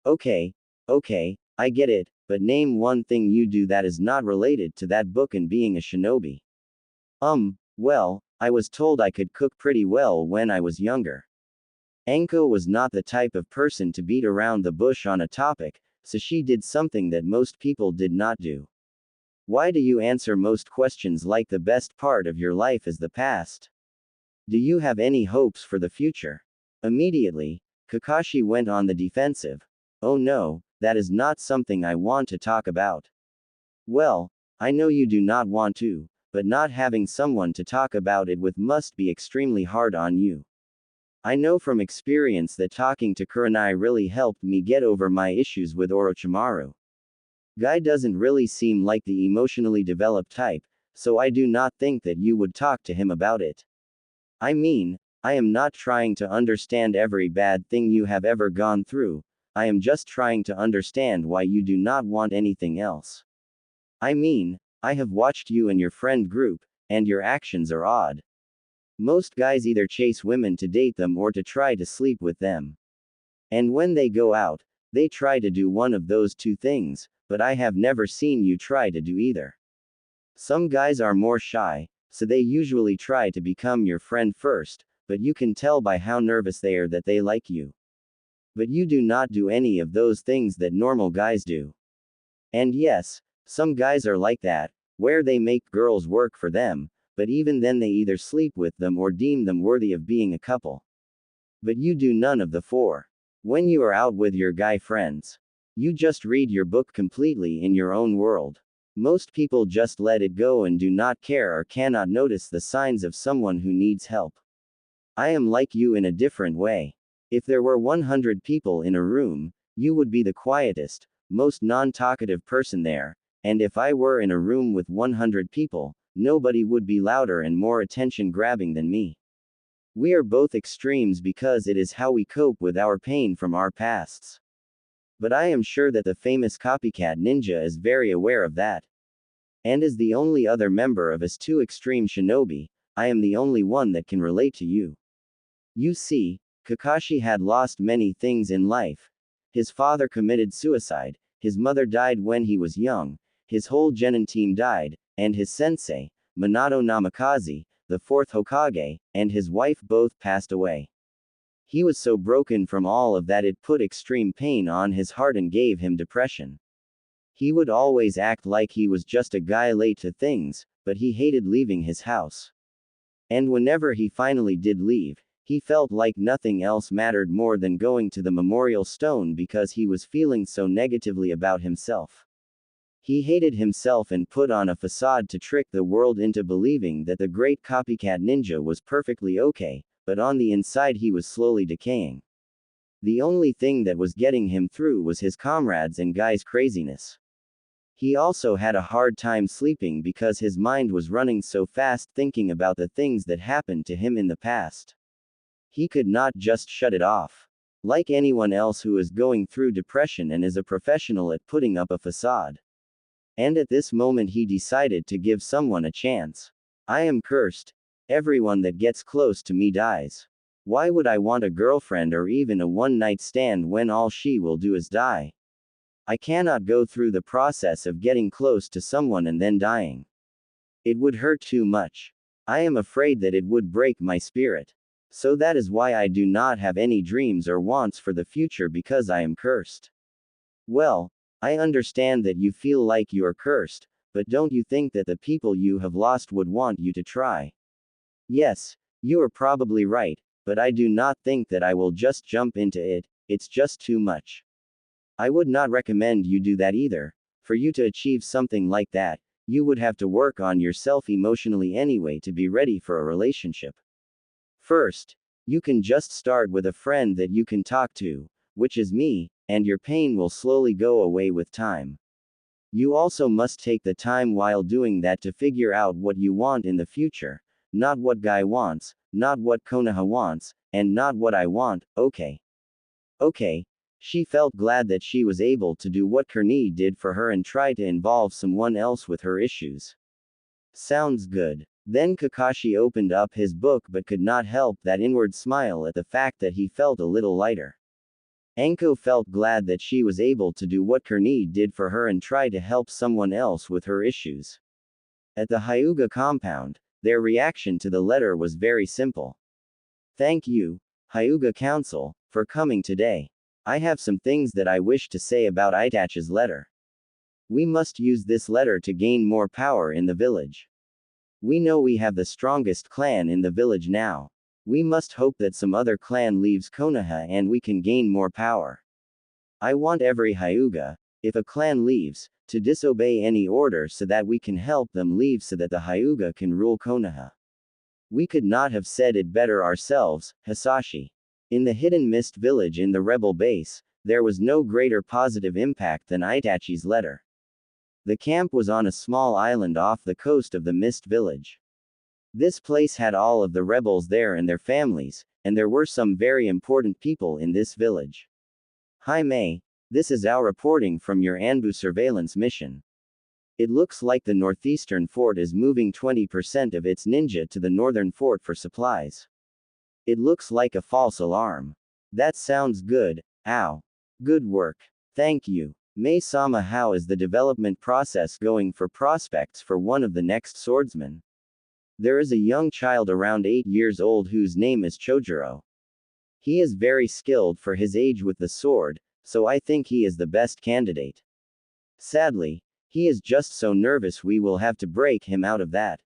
Okay, I get it, but name one thing you do that is not related to that book and being a shinobi. Well, I was told I could cook pretty well when I was younger. Anko was not the type of person to beat around the bush on a topic, so she did something that most people did not do. Why do you answer most questions like the best part of your life is the past? Do you have any hopes for the future? Immediately, Kakashi went on the defensive. Oh no, that is not something I want to talk about. Well, I know you do not want to, but not having someone to talk about it with must be extremely hard on you. I know from experience that talking to Kurenai really helped me get over my issues with Orochimaru. Guy doesn't really seem like the emotionally developed type, so I do not think that you would talk to him about it. I mean, I am not trying to understand every bad thing you have ever gone through, I am just trying to understand why you do not want anything else. I mean, I have watched you and your friend group, and your actions are odd. Most guys either chase women to date them or to try to sleep with them. And when they go out, they try to do one of those two things, but I have never seen you try to do either. Some guys are more shy, so they usually try to become your friend first, but you can tell by how nervous they are that they like you. But you do not do any of those things that normal guys do. And yes, some guys are like that, where they make girls work for them, but even then they either sleep with them or deem them worthy of being a couple. But you do none of the four. When you are out with your guy friends, you just read your book completely in your own world. Most people just let it go and do not care or cannot notice the signs of someone who needs help. I am like you in a different way. If there were 100 people in a room, you would be the quietest, most non-talkative person there, and if I were in a room with 100 people, nobody would be louder and more attention-grabbing than me. We are both extremes because it is how we cope with our pain from our pasts. But I am sure that the famous copycat ninja is very aware of that. And as the only other member of his two extreme shinobi, I am the only one that can relate to you. You see, Kakashi had lost many things in life. His father committed suicide, his mother died when he was young, his whole genin team died, and his sensei, Minato Namikaze, the fourth Hokage, and his wife both passed away. He was so broken from all of that it put extreme pain on his heart and gave him depression. He would always act like he was just a guy late to things, but he hated leaving his house. And whenever he finally did leave, he felt like nothing else mattered more than going to the memorial stone because he was feeling so negatively about himself. He hated himself and put on a facade to trick the world into believing that the great copycat ninja was perfectly okay, but on the inside he was slowly decaying. The only thing that was getting him through was his comrades and Guy's craziness. He also had a hard time sleeping because his mind was running so fast thinking about the things that happened to him in the past. He could not just shut it off. Like anyone else who is going through depression and is a professional at putting up a facade. And at this moment he decided to give someone a chance. I am cursed. Everyone that gets close to me dies. Why would I want a girlfriend or even a one-night stand when all she will do is die? I cannot go through the process of getting close to someone and then dying. It would hurt too much. I am afraid that it would break my spirit. So that is why I do not have any dreams or wants for the future because I am cursed. Well, I understand that you feel like you are cursed, but don't you think that the people you have lost would want you to try? Yes, you are probably right, but I do not think that I will just jump into it, it's just too much. I would not recommend you do that either. For you to achieve something like that, you would have to work on yourself emotionally anyway to be ready for a relationship. First, you can just start with a friend that you can talk to, which is me, and your pain will slowly go away with time. You also must take the time while doing that to figure out what you want in the future, not what Guy wants, not what Konoha wants, and not what I want, okay. Okay. She felt glad that she was able to do what Kearney did for her and try to involve someone else with her issues. Sounds good. Then Kakashi opened up his book but could not help that inward smile at the fact that he felt a little lighter. Anko felt glad that she was able to do what Kearney did for her and try to help someone else with her issues. At the Hyuga compound, their reaction to the letter was very simple. Thank you, Hyuga Council, for coming today. I have some things that I wish to say about Itachi's letter. We must use this letter to gain more power in the village. We know we have the strongest clan in the village now. We must hope that some other clan leaves Konoha and we can gain more power. I want every Hyuga, if a clan leaves, to disobey any order so that we can help them leave so that the Hyuga can rule Konoha. We could not have said it better ourselves, Hisashi. In the hidden mist village in the rebel base, there was no greater positive impact than Itachi's letter. The camp was on a small island off the coast of the mist village. This place had all of the rebels there and their families, and there were some very important people in this village. Hi Mei, this is our reporting from your Anbu surveillance mission. It looks like the northeastern fort is moving 20% of its ninja to the northern fort for supplies. It looks like a false alarm. That sounds good, ow. Good work. Thank you. Mei-sama, how is the development process going for prospects for one of the next swordsmen? There is a young child around 8 years old whose name is Chojuro. He is very skilled for his age with the sword, so I think he is the best candidate. Sadly, he is just so nervous we will have to break him out of that.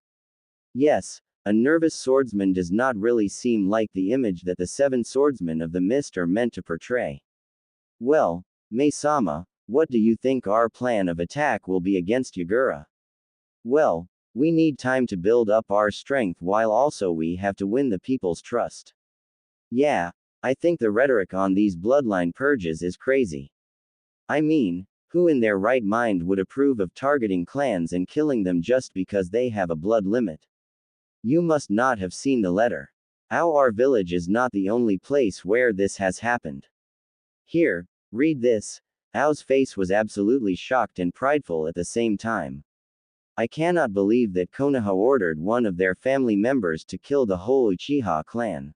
Yes, a nervous swordsman does not really seem like the image that the 7 swordsmen of the mist are meant to portray. Well, Mei-sama, what do you think our plan of attack will be against Yagura? Well, we need time to build up our strength while also we have to win the people's trust. Yeah, I think the rhetoric on these bloodline purges is crazy. I mean, who in their right mind would approve of targeting clans and killing them just because they have a blood limit? You must not have seen the letter. Our village is not the only place where this has happened. Here, read this. Ao's face was absolutely shocked and prideful at the same time. I cannot believe that Konoha ordered one of their family members to kill the whole Uchiha clan.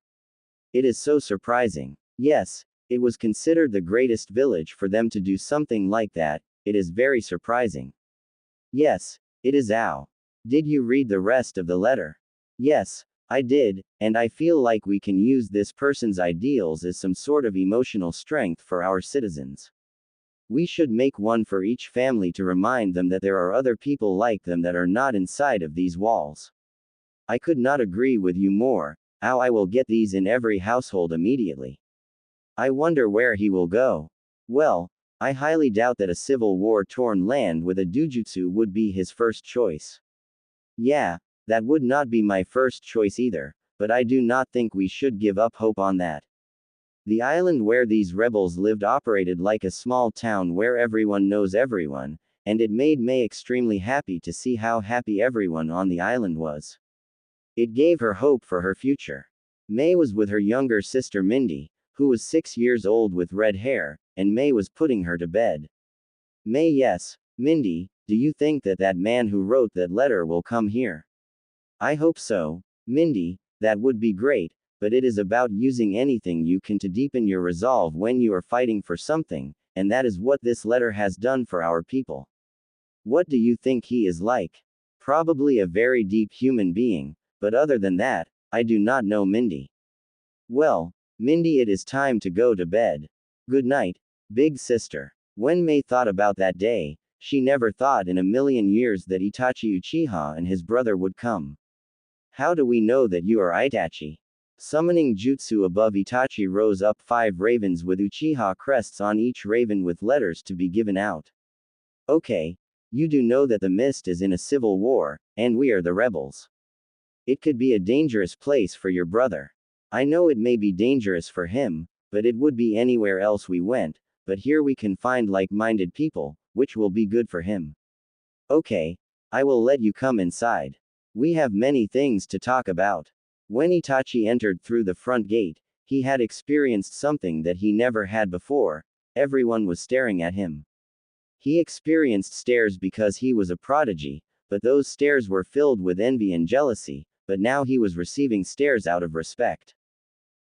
It is so surprising. Yes, it was considered the greatest village for them to do something like that. It is very surprising. Yes, it is Ao. Did you read the rest of the letter? Yes, I did, and I feel like we can use this person's ideals as some sort of emotional strength for our citizens. We should make one for each family to remind them that there are other people like them that are not inside of these walls. I could not agree with you more. How I will get these in every household immediately. I wonder where he will go. Well, I highly doubt that a civil war torn land with a dujutsu would be his first choice. Yeah, that would not be my first choice either, but I do not think we should give up hope on that. The island where these rebels lived operated like a small town where everyone knows everyone, and it made Mei extremely happy to see how happy everyone on the island was. It gave her hope for her future. Mei was with her younger sister Mindy, who was 6 years old with red hair, and Mei was putting her to bed. Mei, yes, Mindy, do you think that that man who wrote that letter will come here? I hope so, Mindy, that would be great. But it is about using anything you can to deepen your resolve when you are fighting for something, and that is what this letter has done for our people. What do you think he is like? Probably a very deep human being, but other than that, I do not know Mindy. Well, Mindy, it is time to go to bed. Good night, big sister. When Mei thought about that day, she never thought in a million years that Itachi Uchiha and his brother would come. How do we know that you are Itachi? Summoning jutsu above Itachi rose up 5 ravens with Uchiha crests on each raven with letters to be given out. Okay, you do know that the mist is in a civil war, and we are the rebels. It could be a dangerous place for your brother. I know it may be dangerous for him, but it would be anywhere else we went, but here we can find like-minded people, which will be good for him. Okay, I will let you come inside. We have many things to talk about. When Itachi entered through the front gate, he had experienced something that he never had before. Everyone was staring at him. He experienced stares because he was a prodigy, but those stares were filled with envy and jealousy, but now he was receiving stares out of respect.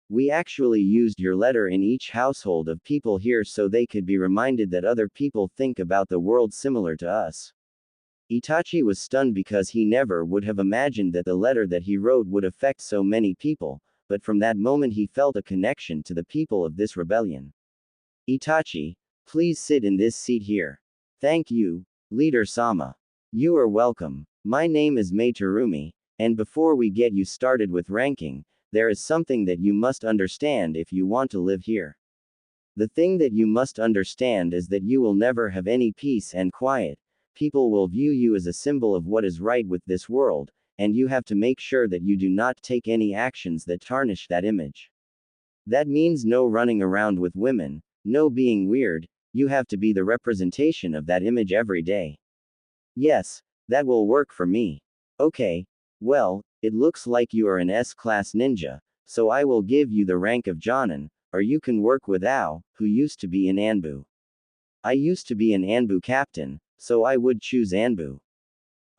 We actually used your letter in each household of people here so they could be reminded that other people think about the world similar to us. Itachi was stunned because he never would have imagined that the letter that he wrote would affect so many people, but from that moment he felt a connection to the people of this rebellion. Itachi, please sit in this seat here. Thank you, Leader Sama. You are welcome. My name is Mei Terumi, and before we get you started with ranking, there is something that you must understand if you want to live here. The thing that you must understand is that you will never have any peace and quiet. People will view you as a symbol of what is right with this world, and you have to make sure that you do not take any actions that tarnish that image. That means no running around with women, no being weird, you have to be the representation of that image every day. Yes, that will work for me. Okay, well, it looks like you are an S-class ninja, so I will give you the rank of Jonin, or you can work with Ao, who used to be an Anbu. I used to be an Anbu captain, so I would choose Anbu.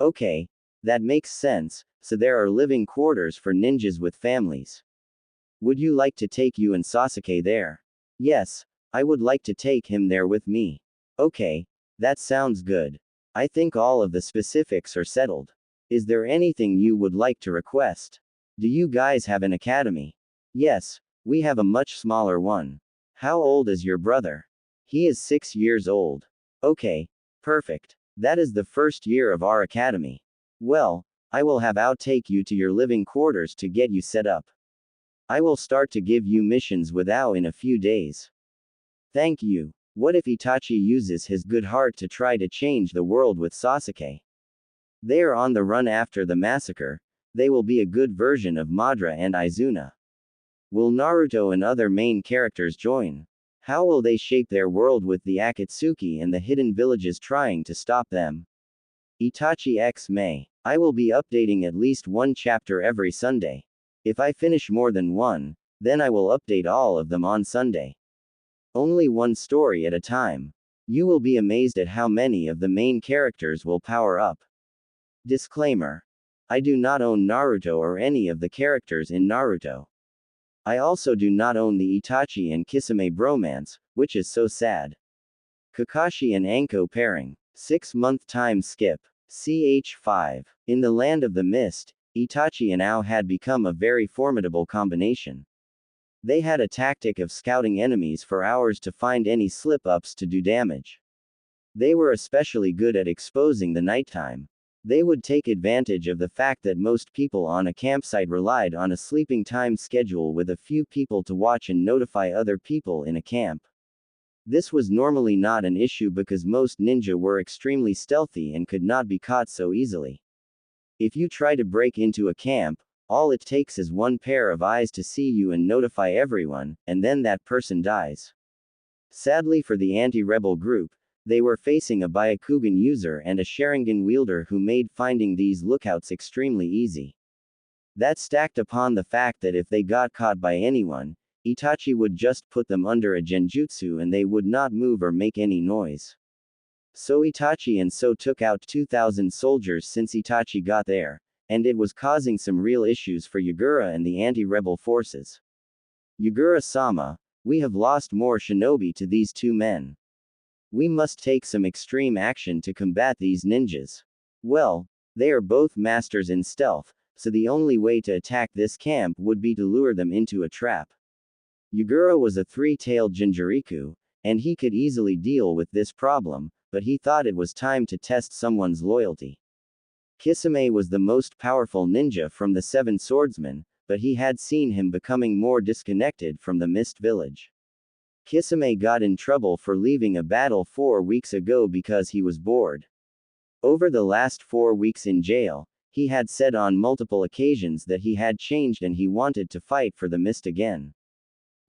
Okay, that makes sense, so there are living quarters for ninjas with families. Would you like to take you and Sasuke there? Yes, I would like to take him there with me. Okay, that sounds good. I think all of the specifics are settled. Is there anything you would like to request? Do you guys have an academy? Yes, we have a much smaller one. How old is your brother? He is 6 years old. Okay, perfect. That is the first year of our academy. Well, I will have Ao take you to your living quarters to get you set up. I will start to give you missions with Ao in a few days. Thank you. What if Itachi uses his good heart to try to change the world with Sasuke? They are on the run after the massacre. They will be a good version of Madara and Izuna. Will Naruto and other main characters join? How will they shape their world with the Akatsuki and the hidden villages trying to stop them? Itachi x Mei. I will be updating at least one chapter every Sunday. If I finish more than one, then I will update all of them on Sunday. Only one story at a time. You will be amazed at how many of the main characters will power up. Disclaimer. I do not own Naruto or any of the characters in Naruto. I also do not own the Itachi and Kisame bromance, which is so sad. Kakashi and Anko pairing. 6-month time skip. CH5. In the land of the mist, Itachi and Ao had become a very formidable combination. They had a tactic of scouting enemies for hours to find any slip-ups to do damage. They were especially good at exposing the nighttime. They would take advantage of the fact that most people on a campsite relied on a sleeping time schedule with a few people to watch and notify other people in a camp. This was normally not an issue because most ninja were extremely stealthy and could not be caught so easily. If you try to break into a camp, all it takes is one pair of eyes to see you and notify everyone, and then that person dies. Sadly for the anti-rebel group, they were facing a Byakugan user and a Sharingan wielder who made finding these lookouts extremely easy. That stacked upon the fact that if they got caught by anyone, Itachi would just put them under a genjutsu and they would not move or make any noise. So Itachi and So took out 2,000 soldiers since Itachi got there, and it was causing some real issues for Yagura and the anti-rebel forces. Yagura-sama, we have lost more shinobi to these two men. We must take some extreme action to combat these ninjas. Well, they are both masters in stealth, so the only way to attack this camp would be to lure them into a trap. Yagura was a three-tailed Jinchuriku, and he could easily deal with this problem, but he thought it was time to test someone's loyalty. Kisame was the most powerful ninja from the 7 swordsmen, but he had seen him becoming more disconnected from the Mist Village. Kisame got in trouble for leaving a battle 4 weeks ago because he was bored. Over the last 4 weeks in jail, he had said on multiple occasions that he had changed and he wanted to fight for the Mist again.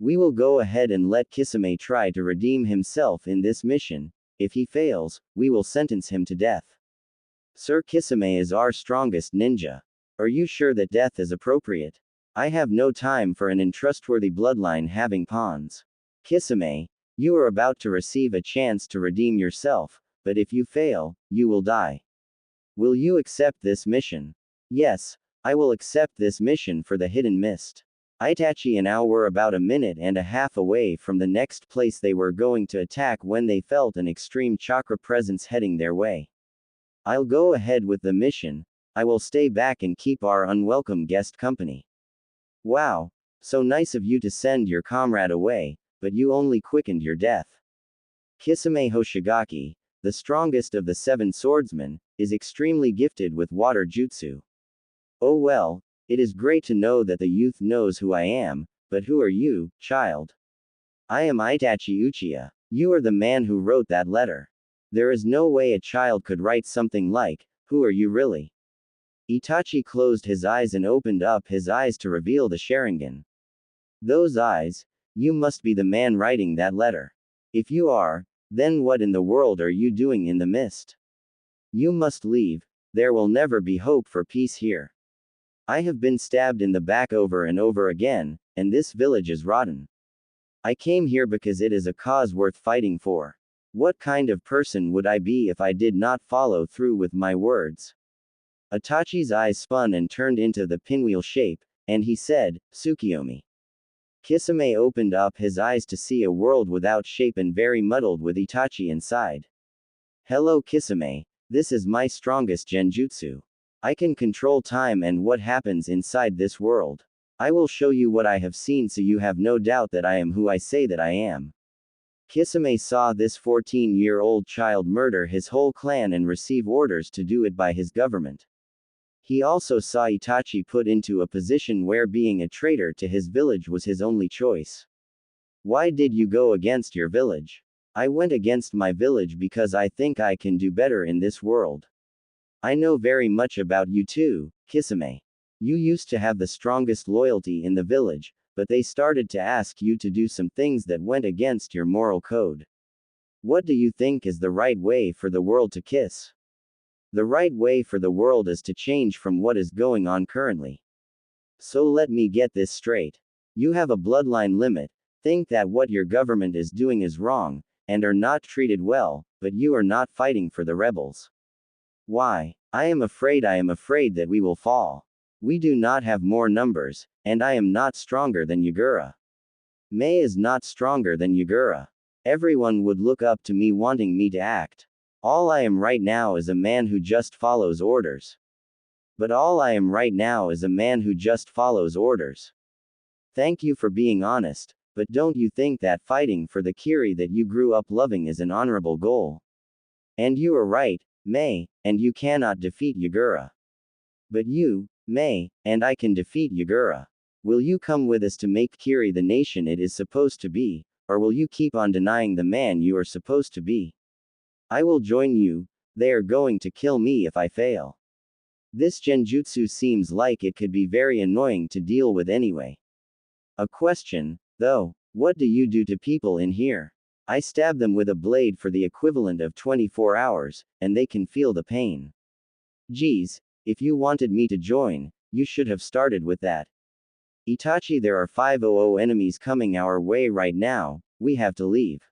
We will go ahead and let Kisame try to redeem himself in this mission. If he fails, we will sentence him to death. Sir Kisame is our strongest ninja. Are you sure that death is appropriate? I have no time for an untrustworthy bloodline having pawns. Kisame, you are about to receive a chance to redeem yourself, but if you fail, you will die. Will you accept this mission? Yes, I will accept this mission for the Hidden Mist. Itachi and Ao were about a minute and a half away from the next place they were going to attack when they felt an extreme chakra presence heading their way. I'll go ahead with the mission. I will stay back and keep our unwelcome guest company. Wow, so nice of you to send your comrade away, but you only quickened your death. Kisame Hoshigaki, the strongest of the 7 swordsmen, is extremely gifted with water jutsu. Oh well, it is great to know that the youth knows who I am, but who are you, child? I am Itachi Uchiha. You are the man who wrote that letter. There is no way a child could write something like, who are you really? Itachi closed his eyes and opened up his eyes to reveal the Sharingan. Those eyes, you must be the man writing that letter. If you are, then what in the world are you doing in the mist? You must leave, there will never be hope for peace here. I have been stabbed in the back over and over again, and this village is rotten. I came here because it is a cause worth fighting for. What kind of person would I be if I did not follow through with my words? Itachi's eyes spun and turned into the pinwheel shape, and he said, Tsukiyomi. Kisame opened up his eyes to see a world without shape and very muddled with Itachi inside. Hello Kisame, this is my strongest genjutsu. I can control time and what happens inside this world. I will show you what I have seen so you have no doubt that I am who I say that I am. Kisame saw this 14-year-old child murder his whole clan and receive orders to do it by his government. He also saw Itachi put into a position where being a traitor to his village was his only choice. Why did you go against your village? I went against my village because I think I can do better in this world. I know very much about you too, Kisame. You used to have the strongest loyalty in the village, but they started to ask you to do some things that went against your moral code. What do you think is the right way for the world to kiss? The right way for the world is to change from what is going on currently. So let me get this straight. You have a bloodline limit, think that what your government is doing is wrong, and are not treated well, but you are not fighting for the rebels. Why? I am afraid that we will fall. We do not have more numbers, and I am not stronger than Yagura. Mei is not stronger than Yagura. Everyone would look up to me wanting me to act. All I am right now is a man who just follows orders. But all I am right now is a man who just follows orders. Thank you for being honest, but don't you think that fighting for the Kiri that you grew up loving is an honorable goal? And you are right, Mei, and you cannot defeat Yagura. But you, Mei, and I can defeat Yagura. Will you come with us to make Kiri the nation it is supposed to be, or will you keep on denying the man you are supposed to be? I will join you, they are going to kill me if I fail. This genjutsu seems like it could be very annoying to deal with anyway. A question, though, what do you do to people in here? I stab them with a blade for the equivalent of 24 hours, and they can feel the pain. Geez, if you wanted me to join, you should have started with that. Itachi, there are 500 enemies coming our way right now, we have to leave.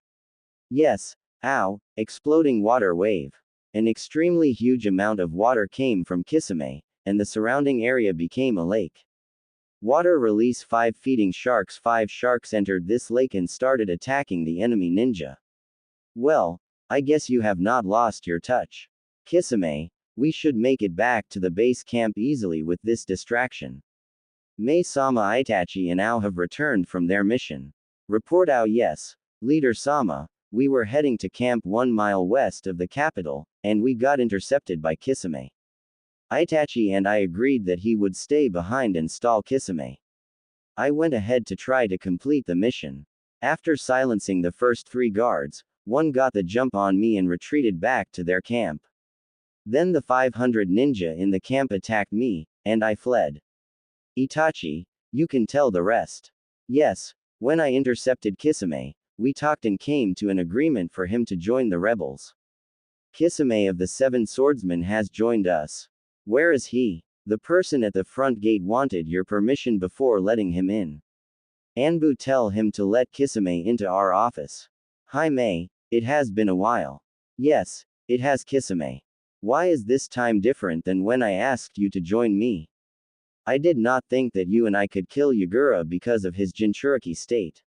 Yes. Ow, exploding water wave. An extremely huge amount of water came from Kisame, and the surrounding area became a lake. Water release 5 feeding sharks. 5 sharks entered this lake and started attacking the enemy ninja. Well, I guess you have not lost your touch. Kisame, we should make it back to the base camp easily with this distraction. Mei-sama, Itachi and Ao have returned from their mission. Report Ao. Yes, Leader Sama. We were heading to camp 1 mile west of the capital, and we got intercepted by Kisame. Itachi and I agreed that he would stay behind and stall Kisame. I went ahead to try to complete the mission. After silencing the first 3 guards, one got the jump on me and retreated back to their camp. Then the 500 ninja in the camp attacked me, and I fled. Itachi, you can tell the rest. Yes, when I intercepted Kisame, we talked and came to an agreement for him to join the rebels. Kisame of the 7 swordsmen has joined us. Where is he? The person at the front gate wanted your permission before letting him in. Anbu, tell him to let Kisame into our office. Hi Mei, it has been a while. Yes, it has Kisame. Why is this time different than when I asked you to join me? I did not think that you and I could kill Yagura because of his Jinchuriki state.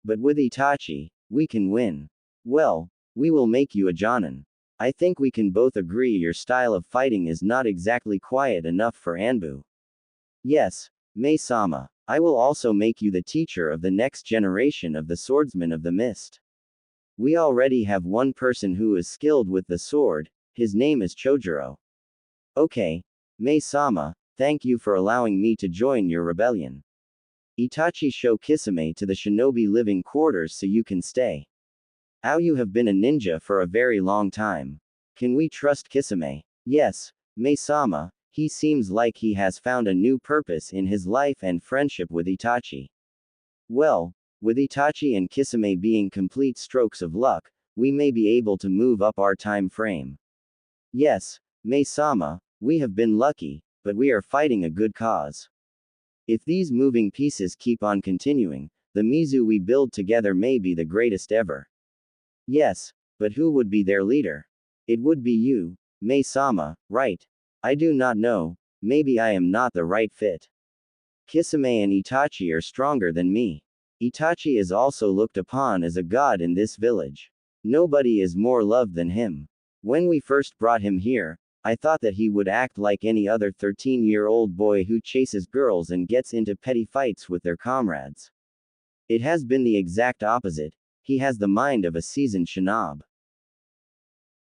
But with Itachi, we can win. Well, we will make you a Jonin. I think we can both agree your style of fighting is not exactly quiet enough for Anbu. Yes, Mei-sama, I will also make you the teacher of the next generation of the swordsmen of the mist. We already have one person who is skilled with the sword, his name is Chojuro. Okay, Mei-sama, thank you for allowing me to join your rebellion. Itachi, show Kisame to the shinobi living quarters so you can stay. Ao, you have been a ninja for a very long time. Can we trust Kisame? Yes, Mei-sama, He seems like he has found a new purpose in his life and friendship with Itachi. Well, with Itachi and Kisame being complete strokes of luck, we may be able to move up our time frame. Yes, Mei-sama, we have been lucky, but we are fighting a good cause. If these moving pieces keep on continuing, the Mizu we build together may be the greatest ever. Yes, but who would be their leader? It would be you, Mei-sama, right? I do not know, maybe I am not the right fit. Kisame and Itachi are stronger than me. Itachi is also looked upon as a god in this village. Nobody is more loved than him. When we first brought him here, I thought that he would act like any other 13-year-old boy who chases girls and gets into petty fights with their comrades. It has been the exact opposite. He has the mind of a seasoned shinobi.